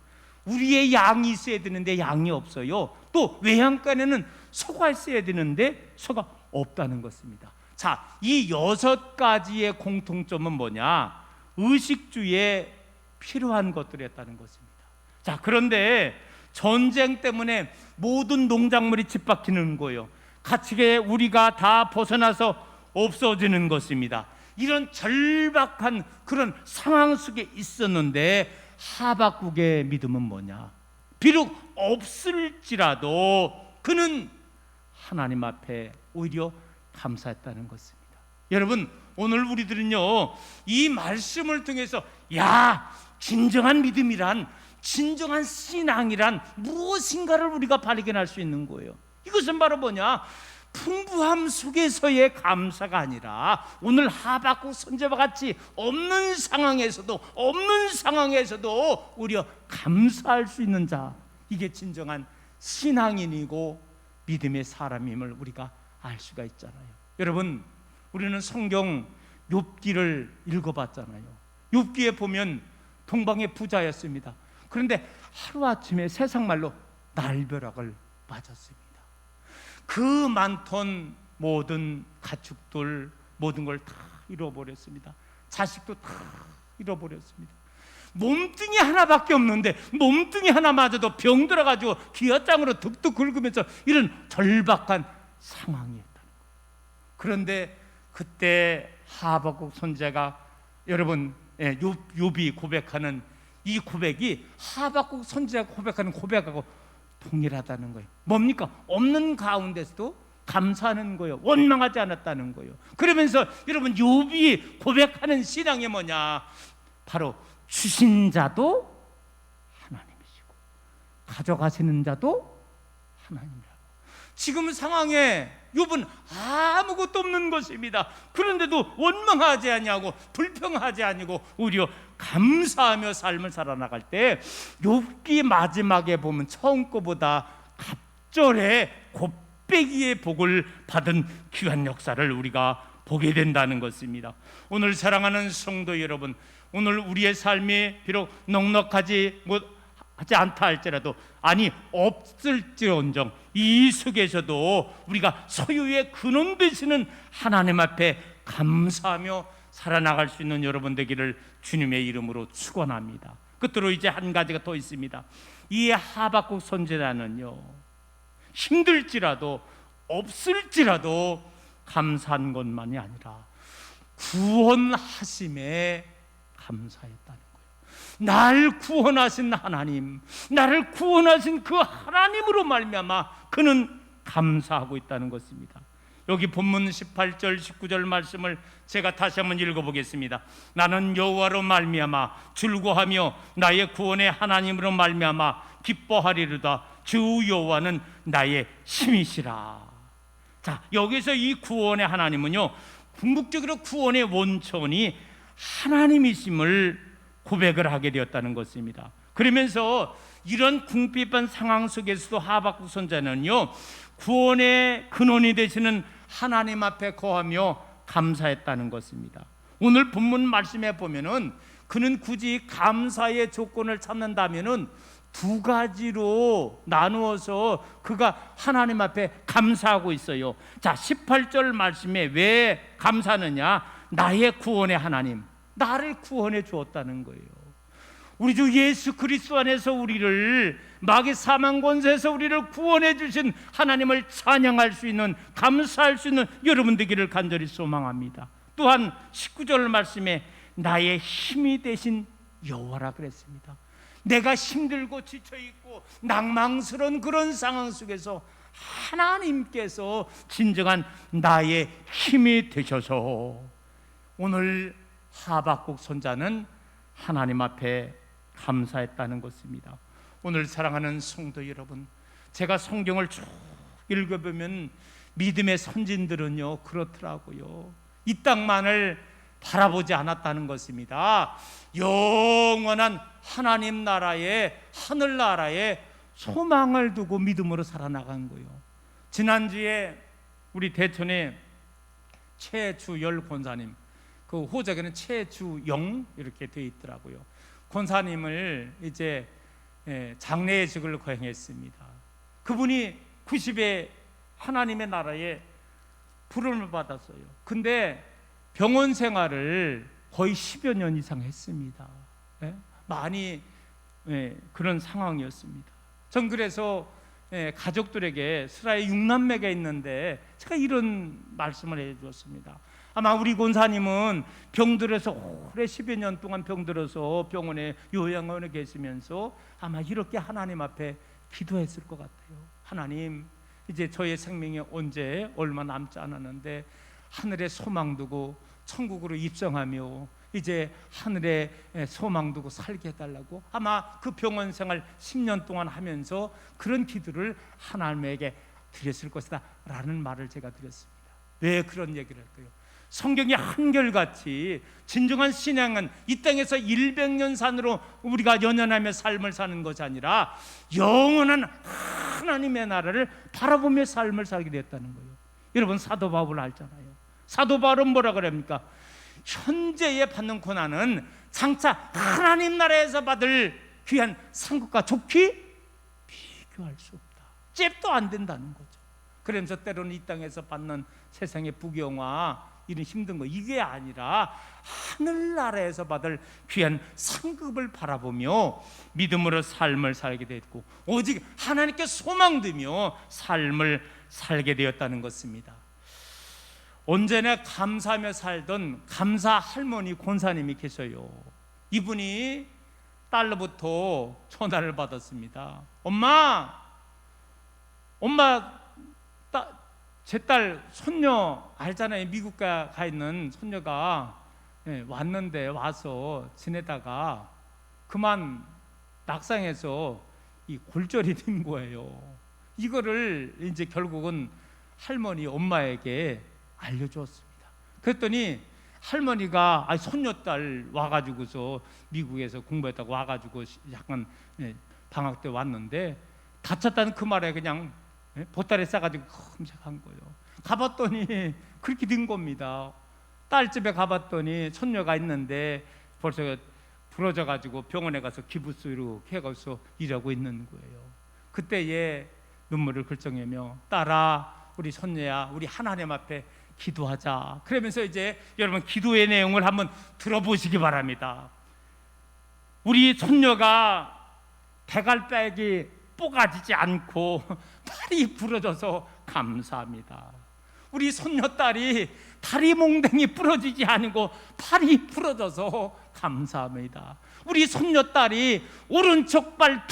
우리의 양이 있어야 되는데 양이 없어요. 또 외양간에는 소가 있어야 되는데 소가 없다는 것입니다. 자, 이 6가지의 공통점은 뭐냐? 의식주에 필요한 것들이었다는 것입니다. 자, 그런데 전쟁 때문에 모든 농작물이 짓박히는 거예요. 가축에 우리가 다 벗어나서 없어지는 것입니다. 이런 절박한 그런 상황 속에 있었는데 하박국의 믿음은 뭐냐? 비록 없을지라도 그는 하나님 앞에 오히려 감사했다는 것입니다. 여러분, 오늘 우리들은요, 이 말씀을 통해서 야, 진정한 믿음이란, 진정한 신앙이란 무엇인가를 우리가 발견할 수 있는 거예요. 이것은 바로 뭐냐? 풍부함 속에서의 감사가 아니라 오늘 하박국 선지자와 같이 없는 상황에서도 오히려 감사할 수 있는 자, 이게 진정한 신앙인이고 믿음의 사람임을 우리가 알 수가 있잖아요. 여러분, 우리는 성경 욥기를 읽어봤잖아요. 욥기에 보면 동방의 부자였습니다. 그런데 하루아침에 세상 말로 날벼락을 맞았습니다. 그 많던 모든 가축들, 모든 걸 다 잃어버렸습니다. 자식도 다 잃어버렸습니다. 몸뚱이 하나밖에 없는데 몸뚱이 하나마저도 병 들어가지고 기아장으로 득득 긁으면서 이런 절박한 상황이었다는 거예요. 그런데 그때 하박국 선지자가, 여러분, 욥이 고백하는 이 고백이 하박국 선지자가 고백하는 고백하고 동일하다는 거예요. 뭡니까? 없는 가운데서도 감사하는 거예요. 원망하지 않았다는 거예요. 그러면서 여러분, 욥이 고백하는 신앙이 뭐냐? 바로 주신 자도 하나님이시고 가져가시는 자도 하나님이라고. 지금 상황에 욥은 아무것도 없는 것입니다. 그런데도 원망하지 아니하고 불평하지 아니고 오히려 감사하며 삶을 살아나갈 때 욥기 마지막에 보면 처음 거보다 갑절에 곱배기의 복을 받은 귀한 역사를 우리가 보게 된다는 것입니다. 오늘 사랑하는 성도 여러분, 오늘 우리의 삶이 비록 넉넉하지 않다 할지라도, 아니 없을지언정 이 속에서도 우리가 소유의 근원 되시는 하나님 앞에 감사하며 살아나갈 수 있는 여러분 되기를 주님의 이름으로 축원합니다. 끝으로 이제 한 가지가 더 있습니다. 이 하박국 선지자는요, 힘들지라도 없을지라도 감사한 것만이 아니라 구원하심에 감사했다는 거예요. 날 구원하신 하나님, 나를 구원하신 그 하나님으로 말미암아 그는 감사하고 있다는 것입니다. 여기 본문 18절 19절 말씀을 제가 다시 한번 읽어보겠습니다. 나는 여호와로 말미암아 즐거하며 나의 구원의 하나님으로 말미암아 기뻐하리로다. 주 여호와는 나의 힘이시라. 자, 여기서 이 구원의 하나님은요, 궁극적으로 구원의 원천이 하나님이심을 고백을 하게 되었다는 것입니다. 그러면서 이런 궁핍한 상황 속에서도 하박국 선지자는요, 구원의 근원이 되시는 하나님 앞에 거하며 감사했다는 것입니다. 오늘 본문 말씀에 보면은 그는 굳이 감사의 조건을 찾는다면은 두 가지로 나누어서 그가 하나님 앞에 감사하고 있어요. 자, 18절 말씀에 왜 감사하느냐? 나의 구원의 하나님, 나를 구원해 주었다는 거예요. 우리 주 예수 그리스도 안에서 우리를 마귀 사망 권세에서 우리를 구원해 주신 하나님을 찬양할 수 있는, 감사할 수 있는 여러분 되기를 간절히 소망합니다. 또한 19절 말씀에 나의 힘이 되신 여호와라 그랬습니다. 내가 힘들고 지쳐있고 낭망스러운 그런 상황 속에서 하나님께서 진정한 나의 힘이 되셔서 오늘 하박국 선자는 하나님 앞에 감사했다는 것입니다. 오늘 사랑하는 성도 여러분, 제가 성경을 쭉 읽어보면 믿음의 선진들은요 그렇더라고요. 이 땅만을 바라보지 않았다는 것입니다. 영원한 하나님 나라에, 하늘나라에 소망을 두고 믿음으로 살아나간 거예요. 지난주에 우리 대천의 최주열 권사님, 그 호적에는 최주영 이렇게 되어 있더라고요. 권사님을 이제 장례식을 거행했습니다. 그분이 90에 하나님의 나라에 부름을 받았어요. 근데 병원 생활을 거의 10여 년 이상 했습니다. 많이 그런 상황이었습니다. 전 그래서 가족들에게 스라에 6남매가 있는데 제가 이런 말씀을 해주었습니다. 아마 우리 권사님은 병들어서 오래 10여 년 동안 병들어서 병원에 요양원에 계시면서 아마 이렇게 하나님 앞에 기도했을 것 같아요. 하나님, 이제 저의 생명이 언제 얼마 남지 않았는데 하늘에 소망 두고 천국으로 입성하며 이제 하늘에 소망 두고 살게 해달라고 아마 그 병원 생활 10년 동안 하면서 그런 기도를 하나님에게 드렸을 것이다 라는 말을 제가 드렸습니다. 왜 그런 얘기를 할까요? 성경이 한결같이 진정한 신앙은 이 땅에서 100년 산으로 우리가 연연하며 삶을 사는 것이 아니라 영원한 하나님의 나라를 바라보며 삶을 살게 되었다는 거예요. 여러분, 사도 바울 알잖아요. 사도 바울은 뭐라 그럽니까? 현재에 받는 고난은 장차 하나님 나라에서 받을 귀한 상급과 좋게 비교할 수 없다. 잽도 안 된다는 거죠. 그러면서 때로는 이 땅에서 받는 세상의 부경화, 이런 힘든 거, 이게 아니라 하늘나라에서 받을 귀한 상급을 바라보며 믿음으로 삶을 살게 됐고, 오직 하나님께 소망두며 삶을 살게 되었다는 것입니다. 언제나 감사하며 살던 감사 할머니 권사님이 계셔요. 이분이 딸로부터 전화를 받았습니다. 엄마, 제 딸 손녀 알잖아요. 미국 가 있는 손녀가 왔는데 와서 지내다가 그만 낙상해서 이 골절이 된 거예요. 이거를 이제 결국은 할머니 엄마에게 알려주었습니다. 그랬더니 할머니가 손녀딸 와가지고서 미국에서 공부했다고 와가지고 약간 방학 때 왔는데 다쳤다는 그 말에 그냥 보따리 싸가지고 끔찍한 거예요. 가봤더니 그렇게 된 겁니다. 딸 집에 가봤더니 손녀가 있는데 벌써 부러져가지고 병원에 가서 기부스 이렇게 해가지고 일하고 있는 거예요. 그때 얘 눈물을 글썽이며 딸아, 우리 손녀야, 우리 하나님 앞에 기도하자. 그러면서 이제 여러분 기도의 내용을 한번 들어보시기 바랍니다. 우리 손녀가 대갈백이 뽀가지지 않고 팔이 부러져서 감사합니다. 우리 손녀딸이 다리 몽댕이 부러지지 않고 팔이 부러져서 감사합니다. 우리 손녀딸이 오른쪽 발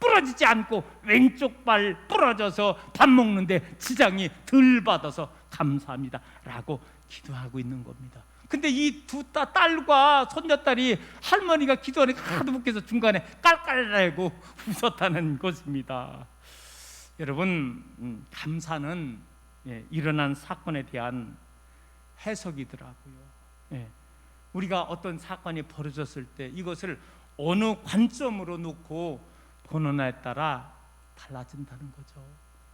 부러지지 않고 왼쪽 발 부러져서 밥 먹는데 지장이 덜 받아서 감사합니다 라고 기도하고 있는 겁니다. 근데 이 두 딸과 손녀딸이 할머니가 기도하니까 하도 웃겨서 중간에 깔깔대고 웃었다는 것입니다. 여러분, 감사는 일어난 사건에 대한 해석이더라고요. 우리가 어떤 사건이 벌어졌을 때 이것을 어느 관점으로 놓고 보느냐에 따라 달라진다는 거죠.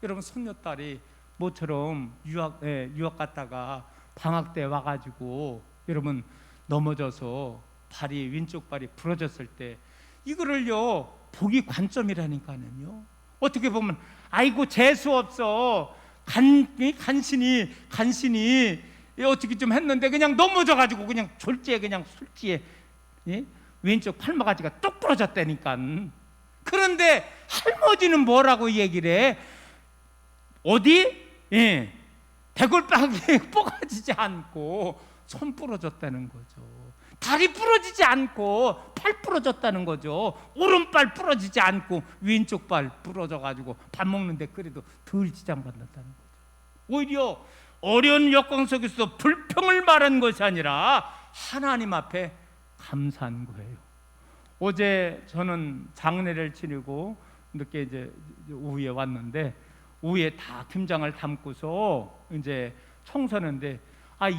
여러분, 손녀딸이 모처럼 유학 갔다가 방학 때 와가지고 여러분 넘어져서 왼쪽 발이 부러졌을 때 이거를요 보기 관점이라니까요. 어떻게 보면 아이고 재수 없어 간신히 어떻게 좀 했는데 그냥 넘어져가지고 그냥 술지에 왼쪽 팔마가지가 뚝 부러졌다니까. 그런데 할머니는 뭐라고 얘기를 해? 어디? 대골박이 뽀가지지 않고 손 부러졌다는 거죠. 다리 부러지지 않고 팔 부러졌다는 거죠. 오른발 부러지지 않고 왼쪽 발 부러져가지고 밥 먹는데 그래도 덜 지장받는다는 거죠. 오히려 어려운 여건 속에서 불평을 말한 것이 아니라 하나님 앞에 감사한 거예요. 어제 저는 장례를 치르고 늦게 이제 오후에 왔는데 오후에 다 김장을 담고서 이제 청소하는데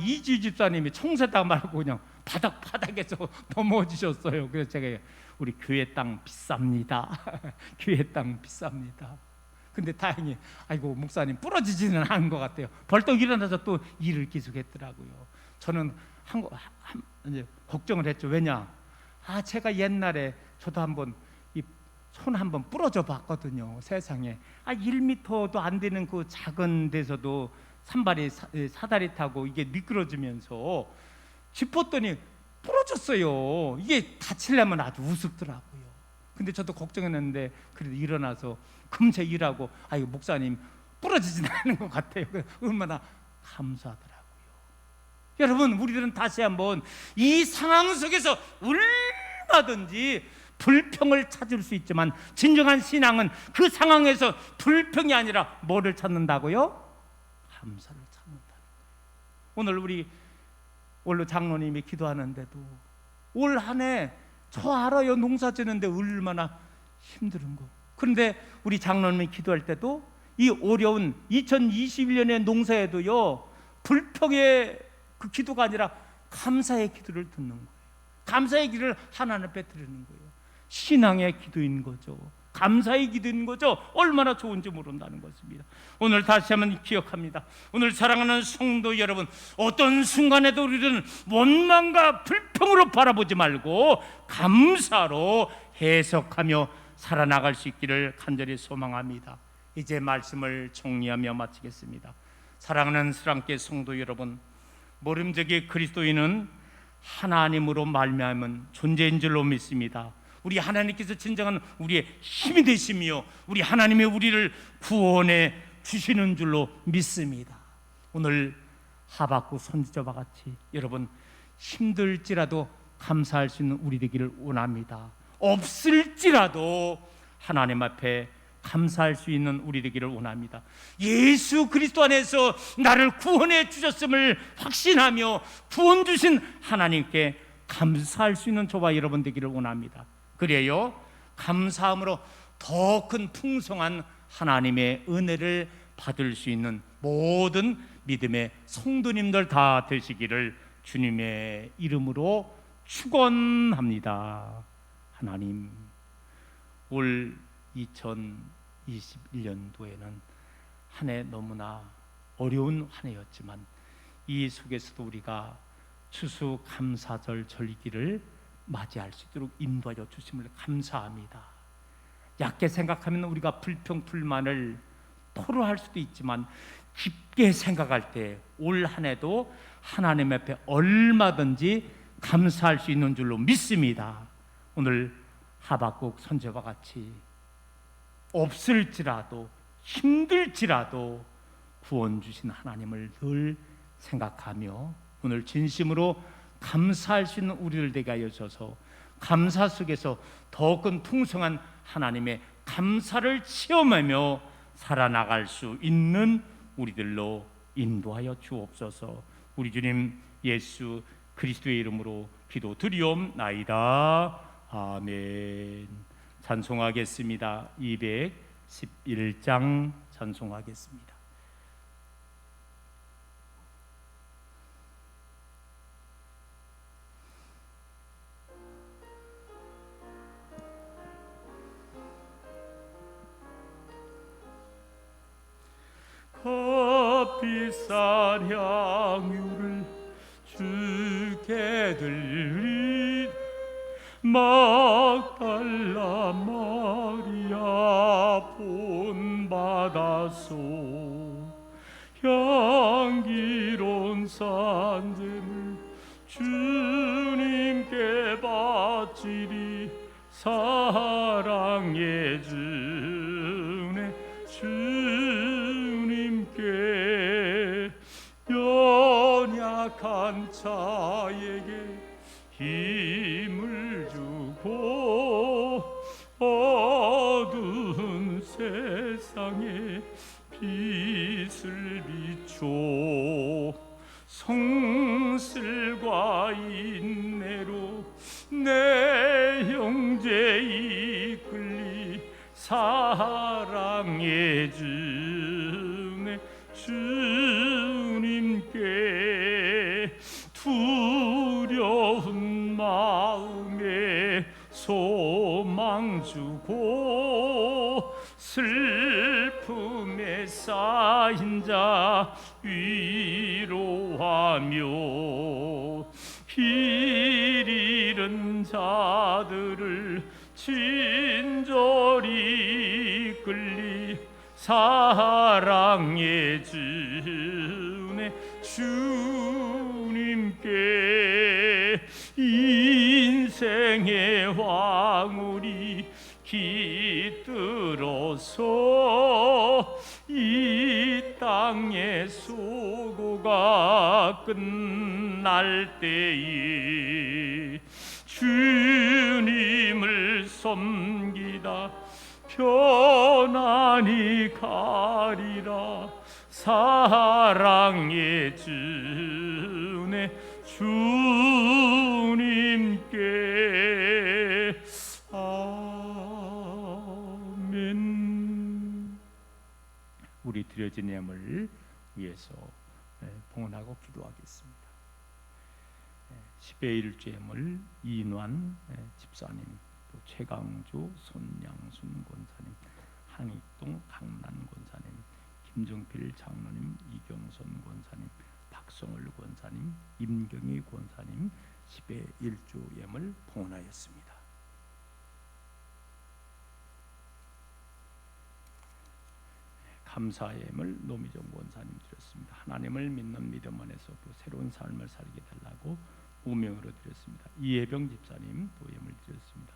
이지 집사님이 청소다 말고 그냥 바닥에서 넘어지셨어요. 그래서 제가 우리 교회 땅 비쌉니다. 교회 땅 비쌉니다. 근데 다행히 아이고 목사님 부러지지는 않은 것 같아요. 벌떡 일어나서 또 일을 계속했더라고요. 저는 이제 걱정을 했죠. 왜냐? 제가 옛날에 저도 한번 손 한번 부러져 봤거든요. 세상에 1m도 안 되는 그 작은 데서도 산발이 사다리 타고 이게 미끄러지면서 짚었더니 부러졌어요. 이게 다치려면 아주 우습더라고요. 근데 저도 걱정했는데 그래도 일어나서 금세 일하고 목사님 부러지진 않는 것 같아요. 얼마나 감사하더라고요. 여러분, 우리들은 다시 한번 이 상황 속에서 얼마든지 불평을 찾을 수 있지만 진정한 신앙은 그 상황에서 불평이 아니라 뭐를 찾는다고요? 감사를 찾는다는 거예요. 오늘 우리 원로 장로님이 기도하는데도 올 한 해 저 알아요. 농사 지는데 얼마나 힘든 거. 그런데 우리 장로님이 기도할 때도 이 어려운 2021년의 농사에도요, 불평의 그 기도가 아니라 감사의 기도를 듣는 거예요. 감사의 기도를 하나님 앞에 드리는 거예요. 신앙의 기도인 거죠. 감사의 기도인 거죠. 얼마나 좋은지 모른다는 것입니다. 오늘 다시 한번 기억합니다. 오늘 사랑하는 성도 여러분, 어떤 순간에도 우리는 원망과 불평으로 바라보지 말고 감사로 해석하며 살아나갈 수 있기를 간절히 소망합니다. 이제 말씀을 정리하며 마치겠습니다. 사랑하는 사랑께 성도 여러분, 모름지기 그리스도인은 하나님으로 말미암은 존재인 줄로 믿습니다. 우리 하나님께서 진정한 우리의 힘이 되시며 우리 하나님의 우리를 구원해 주시는 줄로 믿습니다. 오늘 하박국 선지자와 같이 여러분, 힘들지라도 감사할 수 있는 우리 되기를 원합니다. 없을지라도 하나님 앞에 감사할 수 있는 우리 되기를 원합니다. 예수 그리스도 안에서 나를 구원해 주셨음을 확신하며 구원 주신 하나님께 감사할 수 있는 저와 여러분 되기를 원합니다. 그래요, 감사함으로 더 큰 풍성한 하나님의 은혜를 받을 수 있는 모든 믿음의 성도님들 다 되시기를 주님의 이름으로 축원합니다. 하나님, 올 2021년도에는 한 해 너무나 어려운 한 해였지만 이 속에서도 우리가 추수감사절 절기를 맞이할 수 있도록 인도하여 주심을 감사합니다. 얕게 생각하면 우리가 불평 불만을 토로할 수도 있지만 깊게 생각할 때 올 한 해도 하나님 앞에 얼마든지 감사할 수 있는 줄로 믿습니다. 오늘 하박국 선지자와 같이 없을지라도 힘들지라도 구원 주신 하나님을 늘 생각하며 오늘 진심으로 감사할 수 있는 우리들 되게 하여 주셔서 감사 속에서 더 큰 풍성한 하나님의 감사를 체험하며 살아나갈 수 있는 우리들로 인도하여 주옵소서. 우리 주님 예수 그리스도의 이름으로 기도드리옵나이다. 아멘. 찬송하겠습니다. 211장 찬송하겠습니다. 값비싼 향유를 주께 드리 막달라 마리아 본받아소 향기로운 산재물 주님께 바치리 사랑의 주네 주님께 연약한 자에게 힘을 주고 어두운 세상에 빛을 비춰 성슬과 인내로 내 형제 이끌리 사랑의 주네 주님께 두려운 마음에 소망 주고 슬픔에 쌓인 자 위로하며 길 잃은 자들을 친절히 이끌리 사랑의 주네 주님께 인생의 황홀이 깃들어서 이 땅의 수고가 끝날 때에 주님을 섬기다 편안히 가리라 사랑의 주네 주님께 아멘. 우리 드려진 예물 위해서 봉헌하고 기도하겠습니다. 10의 1주 예물 이인환 집사님, 또 최강주 손양순 권사님, 한익동 강란 권사님, 김정필 장로님, 이경선 권사님, 박성을 권사님, 임경희 권사님 10의 1주 예물 봉헌하였습니다. 감사의 예물 노미정 권사님 드렸습니다. 하나님을 믿는 믿음 안에서 또 새로운 삶을 살게 달라고 무명으로 드렸습니다. 이혜병 집사님 또 예물 드렸습니다.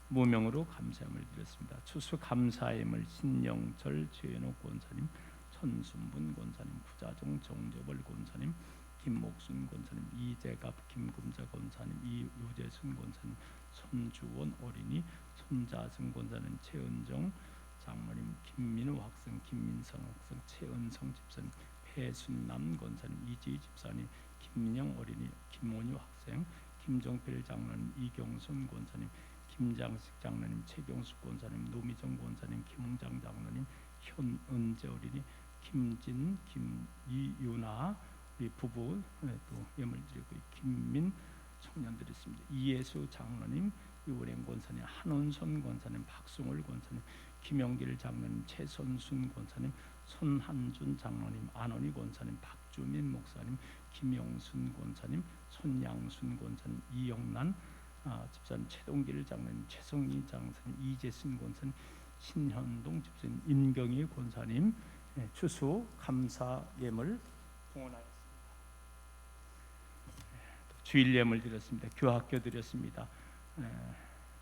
무명으로 감사 예물 드렸습니다. 추수 감사 예물 신영철 최현옥 권사님, 천순분 권사님, 구자정 정재벌 권사님, 김목순 권사님, 이재갑 김금자 권사님, 이유재순 권사님, 손주원 어린이, 손자승 권사님, 최은정 장로님, 김민우 학생, 김민성 학생, 최은성 집사님, 배순남 권사님, 이지희 집사님, 김민영 어린이, 김원유 학생, 김정필 장로님, 이경순 권사님, 김장식 장로님, 최경숙 권사님, 노미정 권사님, 김웅장 장로님, 현은재 어린이, 김진, 김이유나 우리 부부 또 예물 드리고, 김민 청년 드렸습니다. 이예수 장로님, 이우랭 권사님, 한원선 권사님, 박승월 권사님, 김영길 장로님, 최선순 권사님, 손한준 장로님, 안원희 권사님, 박주민 목사님, 김영순 권사님, 손양순 권사님, 이영란 집사님, 최동길 장로님, 최성희 장사님, 이재순 권사님, 신현동 집사님, 임경희 권사님 추수 감사 예물 봉헌하였습니다. 주일 예물 드렸습니다. 교학교 드렸습니다.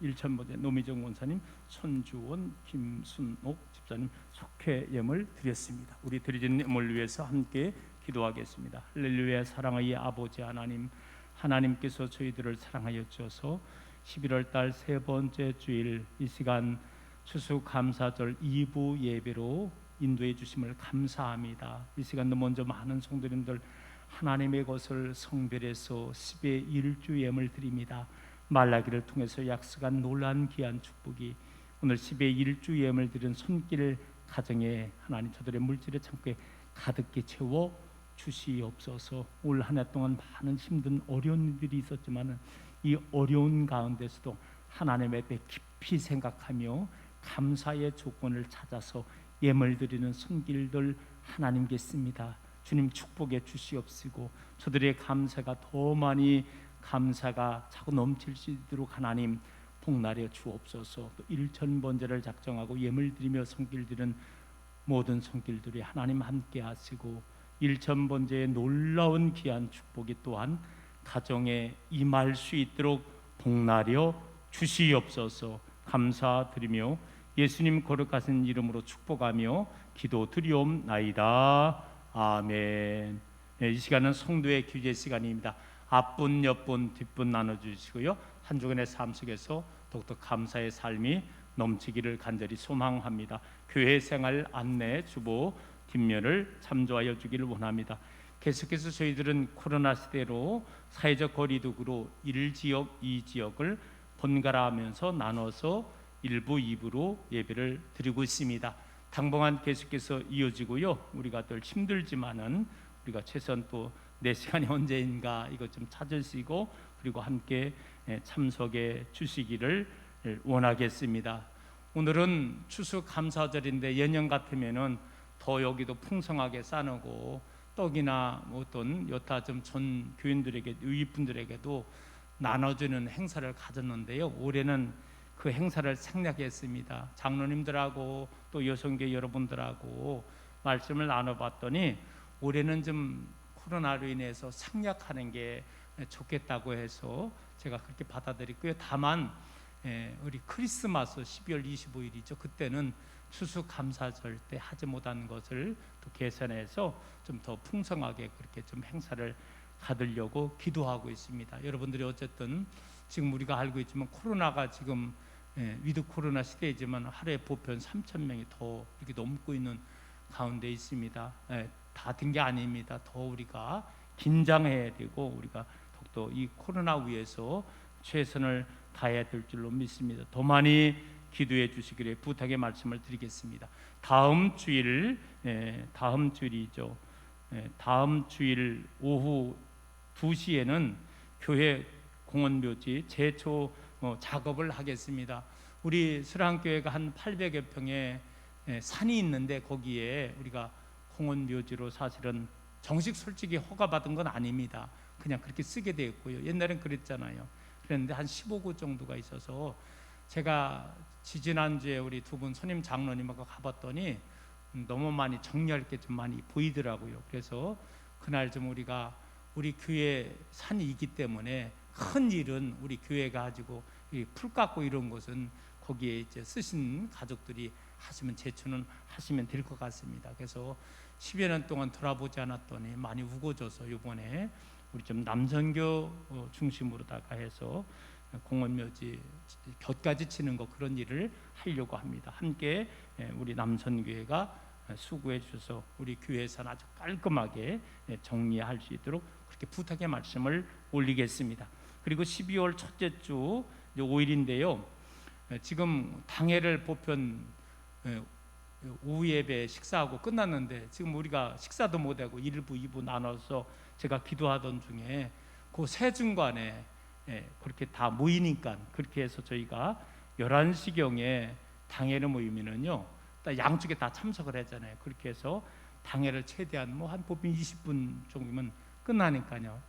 1,000번째 노미정 권사님, 손주원, 김순옥 집사님 속회 예물 드렸습니다. 우리 드려진 예물 위해서 함께 기도하겠습니다. 할렐루야. 사랑의 아버지 하나님, 하나님께서 저희들을 사랑하여 주셔서 11월 달 세 번째 주일 이 시간 추수감사절 2부 예배로 인도해 주심을 감사합니다. 이 시간도 먼저 많은 성도님들 하나님의 것을 성별해서 10의 1주 예물 드립니다. 말라기를 통해서 약속한 놀라운 귀한 축복이 오늘 10의 1주 예물 드린 손길 가정에 하나님 저들의 물질의 창고에 가득히 채워 주시옵소서. 올 한 해 동안 많은 힘든 어려운 일들이 있었지만 이 어려운 가운데서도 하나님의 배 깊이 생각하며 감사의 조건을 찾아서 예물 드리는 손길들 하나님께 있습니다. 주님 축복해 주시옵시고 저들의 감사가 더 많이 감사가 자꾸 넘칠 수 있도록 하나님 복날해 주옵소서. 또 1,000번제를 작정하고 예물 드리며 손길 드리는 모든 손길들이 하나님 함께 하시고 1,000번제의 놀라운 귀한 축복이 또한 가정에 임할 수 있도록 복날여 주시옵소서. 감사드리며 예수님 거룩하신 이름으로 축복하며 기도드리옵나이다. 아멘. 이 시간은 성도의 규제 시간입니다. 앞분, 옆분, 뒷분 나눠주시고요. 한 주간의 삶 속에서 더욱더 감사의 삶이 넘치기를 간절히 소망합니다. 교회 생활 안내 주보 뒷면을 참조하여 주기를 원합니다. 계속해서 저희들은 코로나 시대로 사회적 거리두기로 1지역, 2지역을 번갈아가면서 나눠서 1부, 2부로 예배를 드리고 있습니다. 당분간 계속해서 이어지고요. 우리가 늘 힘들지만은 우리가 최소한 또 내 시간이 언제인가 이것 좀 찾으시고 그리고 함께 참석해 주시기를 원하겠습니다. 오늘은 추수감사절인데 예년 같으면은 더 여기도 풍성하게 싸놓고 떡이나 어떤 여타 좀 전 교인들에게 의분들에게도 나눠주는 행사를 가졌는데요. 올해는 그 행사를 생략했습니다. 장로님들하고 또 여성계 여러분들하고 말씀을 나눠봤더니 올해는 좀 코로나로 인해서 생략하는 게 좋겠다고 해서 제가 그렇게 받아들였고요. 다만 우리 크리스마스 12월 25일이죠. 그때는 추수감사절 때 하지 못한 것을 또 개선해서 좀 더 풍성하게 그렇게 좀 행사를 가두려고 기도하고 있습니다. 여러분들이 어쨌든 지금 우리가 알고 있지만 코로나가 지금 위드 코로나 시대이지만 하루에 보편 3,000명이 더 이렇게 넘고 있는 가운데 있습니다. 다 된 게 아닙니다. 더 우리가 긴장해야 되고 우리가 더욱더 이 코로나 위에서 최선을 다해야 될 줄로 믿습니다. 더 많이 기도해 주시기를 부탁의 말씀을 드리겠습니다. 다음 주일이죠. 다음 주일 오후 2시에는 교회 공원묘지 제초 작업을 하겠습니다. 우리 수랑교회가 한 800여 평의 산이 있는데 거기에 우리가 공원묘지로 사실은 정식 솔직히 허가받은 건 아닙니다. 그냥 그렇게 쓰게 되었고요. 옛날엔 그랬잖아요. 그랬는데 한 15구 정도가 있어서 제가 지지난주에 우리 두 분 선임 장로님하고 가봤더니 너무 많이 정리할 게 좀 많이 보이더라고요. 그래서 그날 좀 우리가 우리 교회 산이 있기 때문에 큰 일은 우리 교회가 가지고 풀 깎고 이런 것은 거기에 이제 쓰신 가족들이 하시면 제초는 하시면 될 것 같습니다. 그래서 10여 년 동안 돌아보지 않았더니 많이 우거져서 이번에 우리 좀 남선교 중심으로다가 해서 공원묘지 곁까지 치는 거 그런 일을 하려고 합니다. 함께 우리 남선교회가 수고해 주셔서 우리 교회에서는 아주 깔끔하게 정리할 수 있도록 그렇게 부탁의 말씀을 올리겠습니다. 그리고 12월 첫째 주 5일인데요. 지금 당회를 보편 오후 예배 식사하고 끝났는데 지금 우리가 식사도 못하고 1부, 2부 나눠서 제가 기도하던 중에 그 세중간에 그렇게 다 모이니까 그렇게 해서 저희가 11시경에 당회를 모이면은요 양쪽에 다 참석을 하잖아요. 그렇게 해서 당회를 최대한 한 보편 20분 정도면 끝나니까요.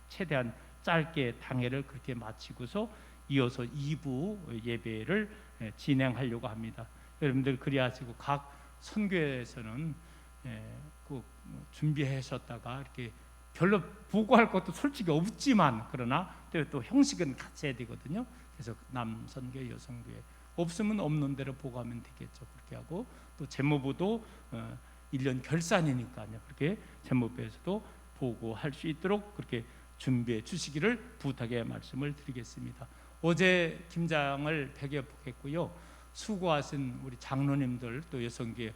최대한 짧게 당회를 그렇게 마치고서 이어서 2부 예배를 진행하려고 합니다. 여러분들 그리하시고 각 선교회에서는 그 준비하셨다가 이렇게 별로 보고할 것도 솔직히 없지만 그러나 또 형식은 같이 해야 되거든요. 그래서 남선교회, 여성교회 없으면 없는 대로 보고하면 되겠죠. 그렇게 하고 또 재무부도 1년 결산이니까요. 그렇게 재무부에서도 보고할 수 있도록 그렇게 준비해 주시기를 부탁의 말씀을 드리겠습니다. 어제 김장을 100여 폭 했고요. 수고하신 우리 장로님들 또 여성교회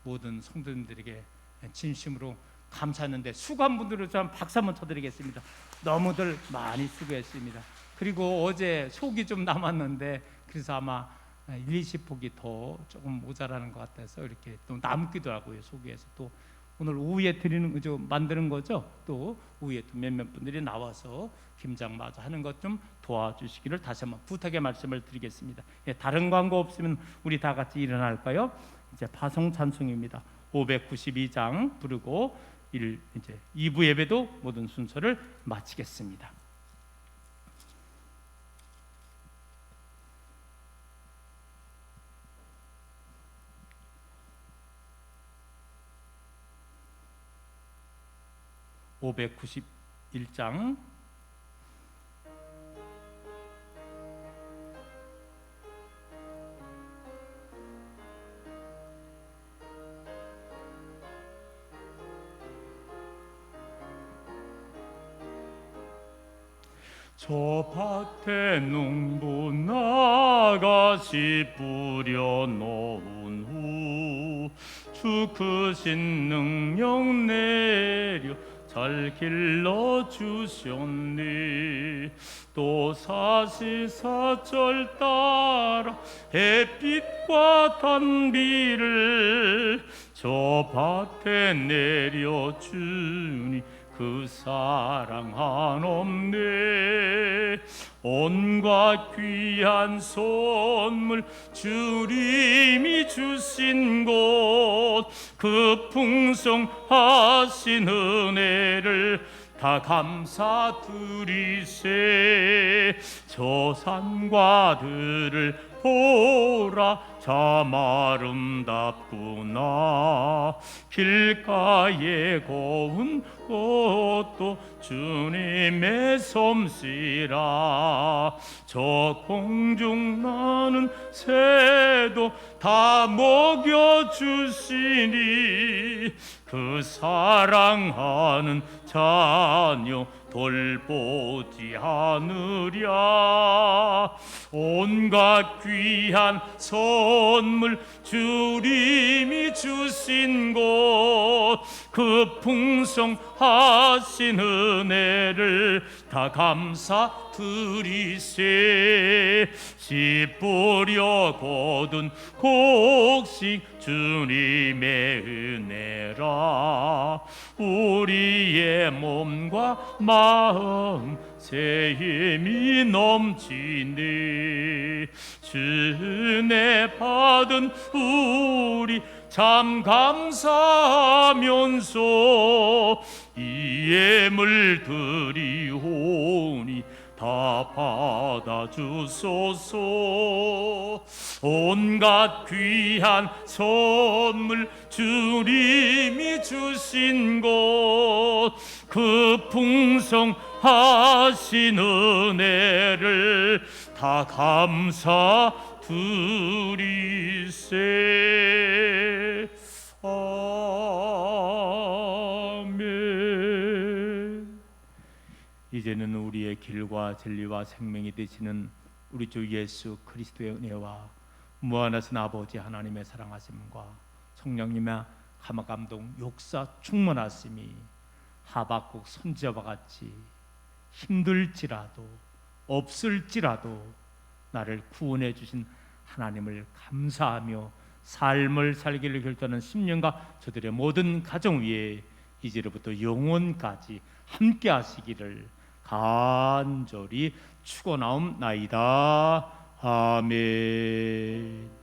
모든 성도님들에게 진심으로 감사하는데 수고한 분들을 좀 박수 한번 쳐드리겠습니다. 너무들 많이 수고했습니다. 그리고 어제 속이 좀 남았는데 그래서 아마 1, 20폭이 더 조금 모자라는 것 같아서 이렇게 또 남기도 하고요. 속에서 또 오늘 오후에 드리는 거죠. 만드는 거죠. 또 오후에 또 몇몇 분들이 나와서 김장마저 하는 것 좀 도와주시기를 다시 한번 부탁의 말씀을 드리겠습니다. 다른 광고 없으면 우리 다 같이 일어날까요? 이제 파송 찬송입니다. 592장 부르고 이제 2부 예배도 모든 순서를 마치겠습니다. (591장) 저 밭에 농부 나가시 뿌려 놓은 후 주 크신 능력 내려 잘 길러 주셨네. 또 사시사철 따라 햇빛과 단비를 저 밭에 내려주니 그 사랑 한없네. 온갖 귀한 선물 주님이 주신 곳 그 풍성하신 은혜를 다 감사드리세. 저 산과 들을 보라 참 아름답구나. 길가에 고운 꽃도 주님의 솜씨라. 저 공중 나는 새도 다 먹여주시니 그 사랑하는 자녀 돌보지 않으랴. 온갖 귀한 선물 주님이 주신 곳, 그 풍성하신 은혜를 다 감사드리세. 씨 뿌려 거둔 곡식 주님의 은혜라. 우리의 몸과 마음 새 힘이 넘치네. 주은혜 받은 우리 참 감사하면서 이 예물 드리오니 다 받아주소서. 온갖 귀한 선물 주님이 주신 곳, 그 풍성하신 은혜를 다 감사드리세. 아멘. 이제는 우리의 길과 진리와 생명이 되시는 우리 주 예수 그리스도의 은혜와 무한하신 아버지 하나님의 사랑하심과 성령님의 감화 감동 역사 충만하심이 하박국 선지자와 같이 힘들지라도 없을지라도 나를 구원해 주신 하나님을 감사하며 삶을 살기를 결단하는 10년과 저들의 모든 가정 위에 이제로부터 영원까지 함께 하시기를 간절히 축원하옵나이다. 아멘.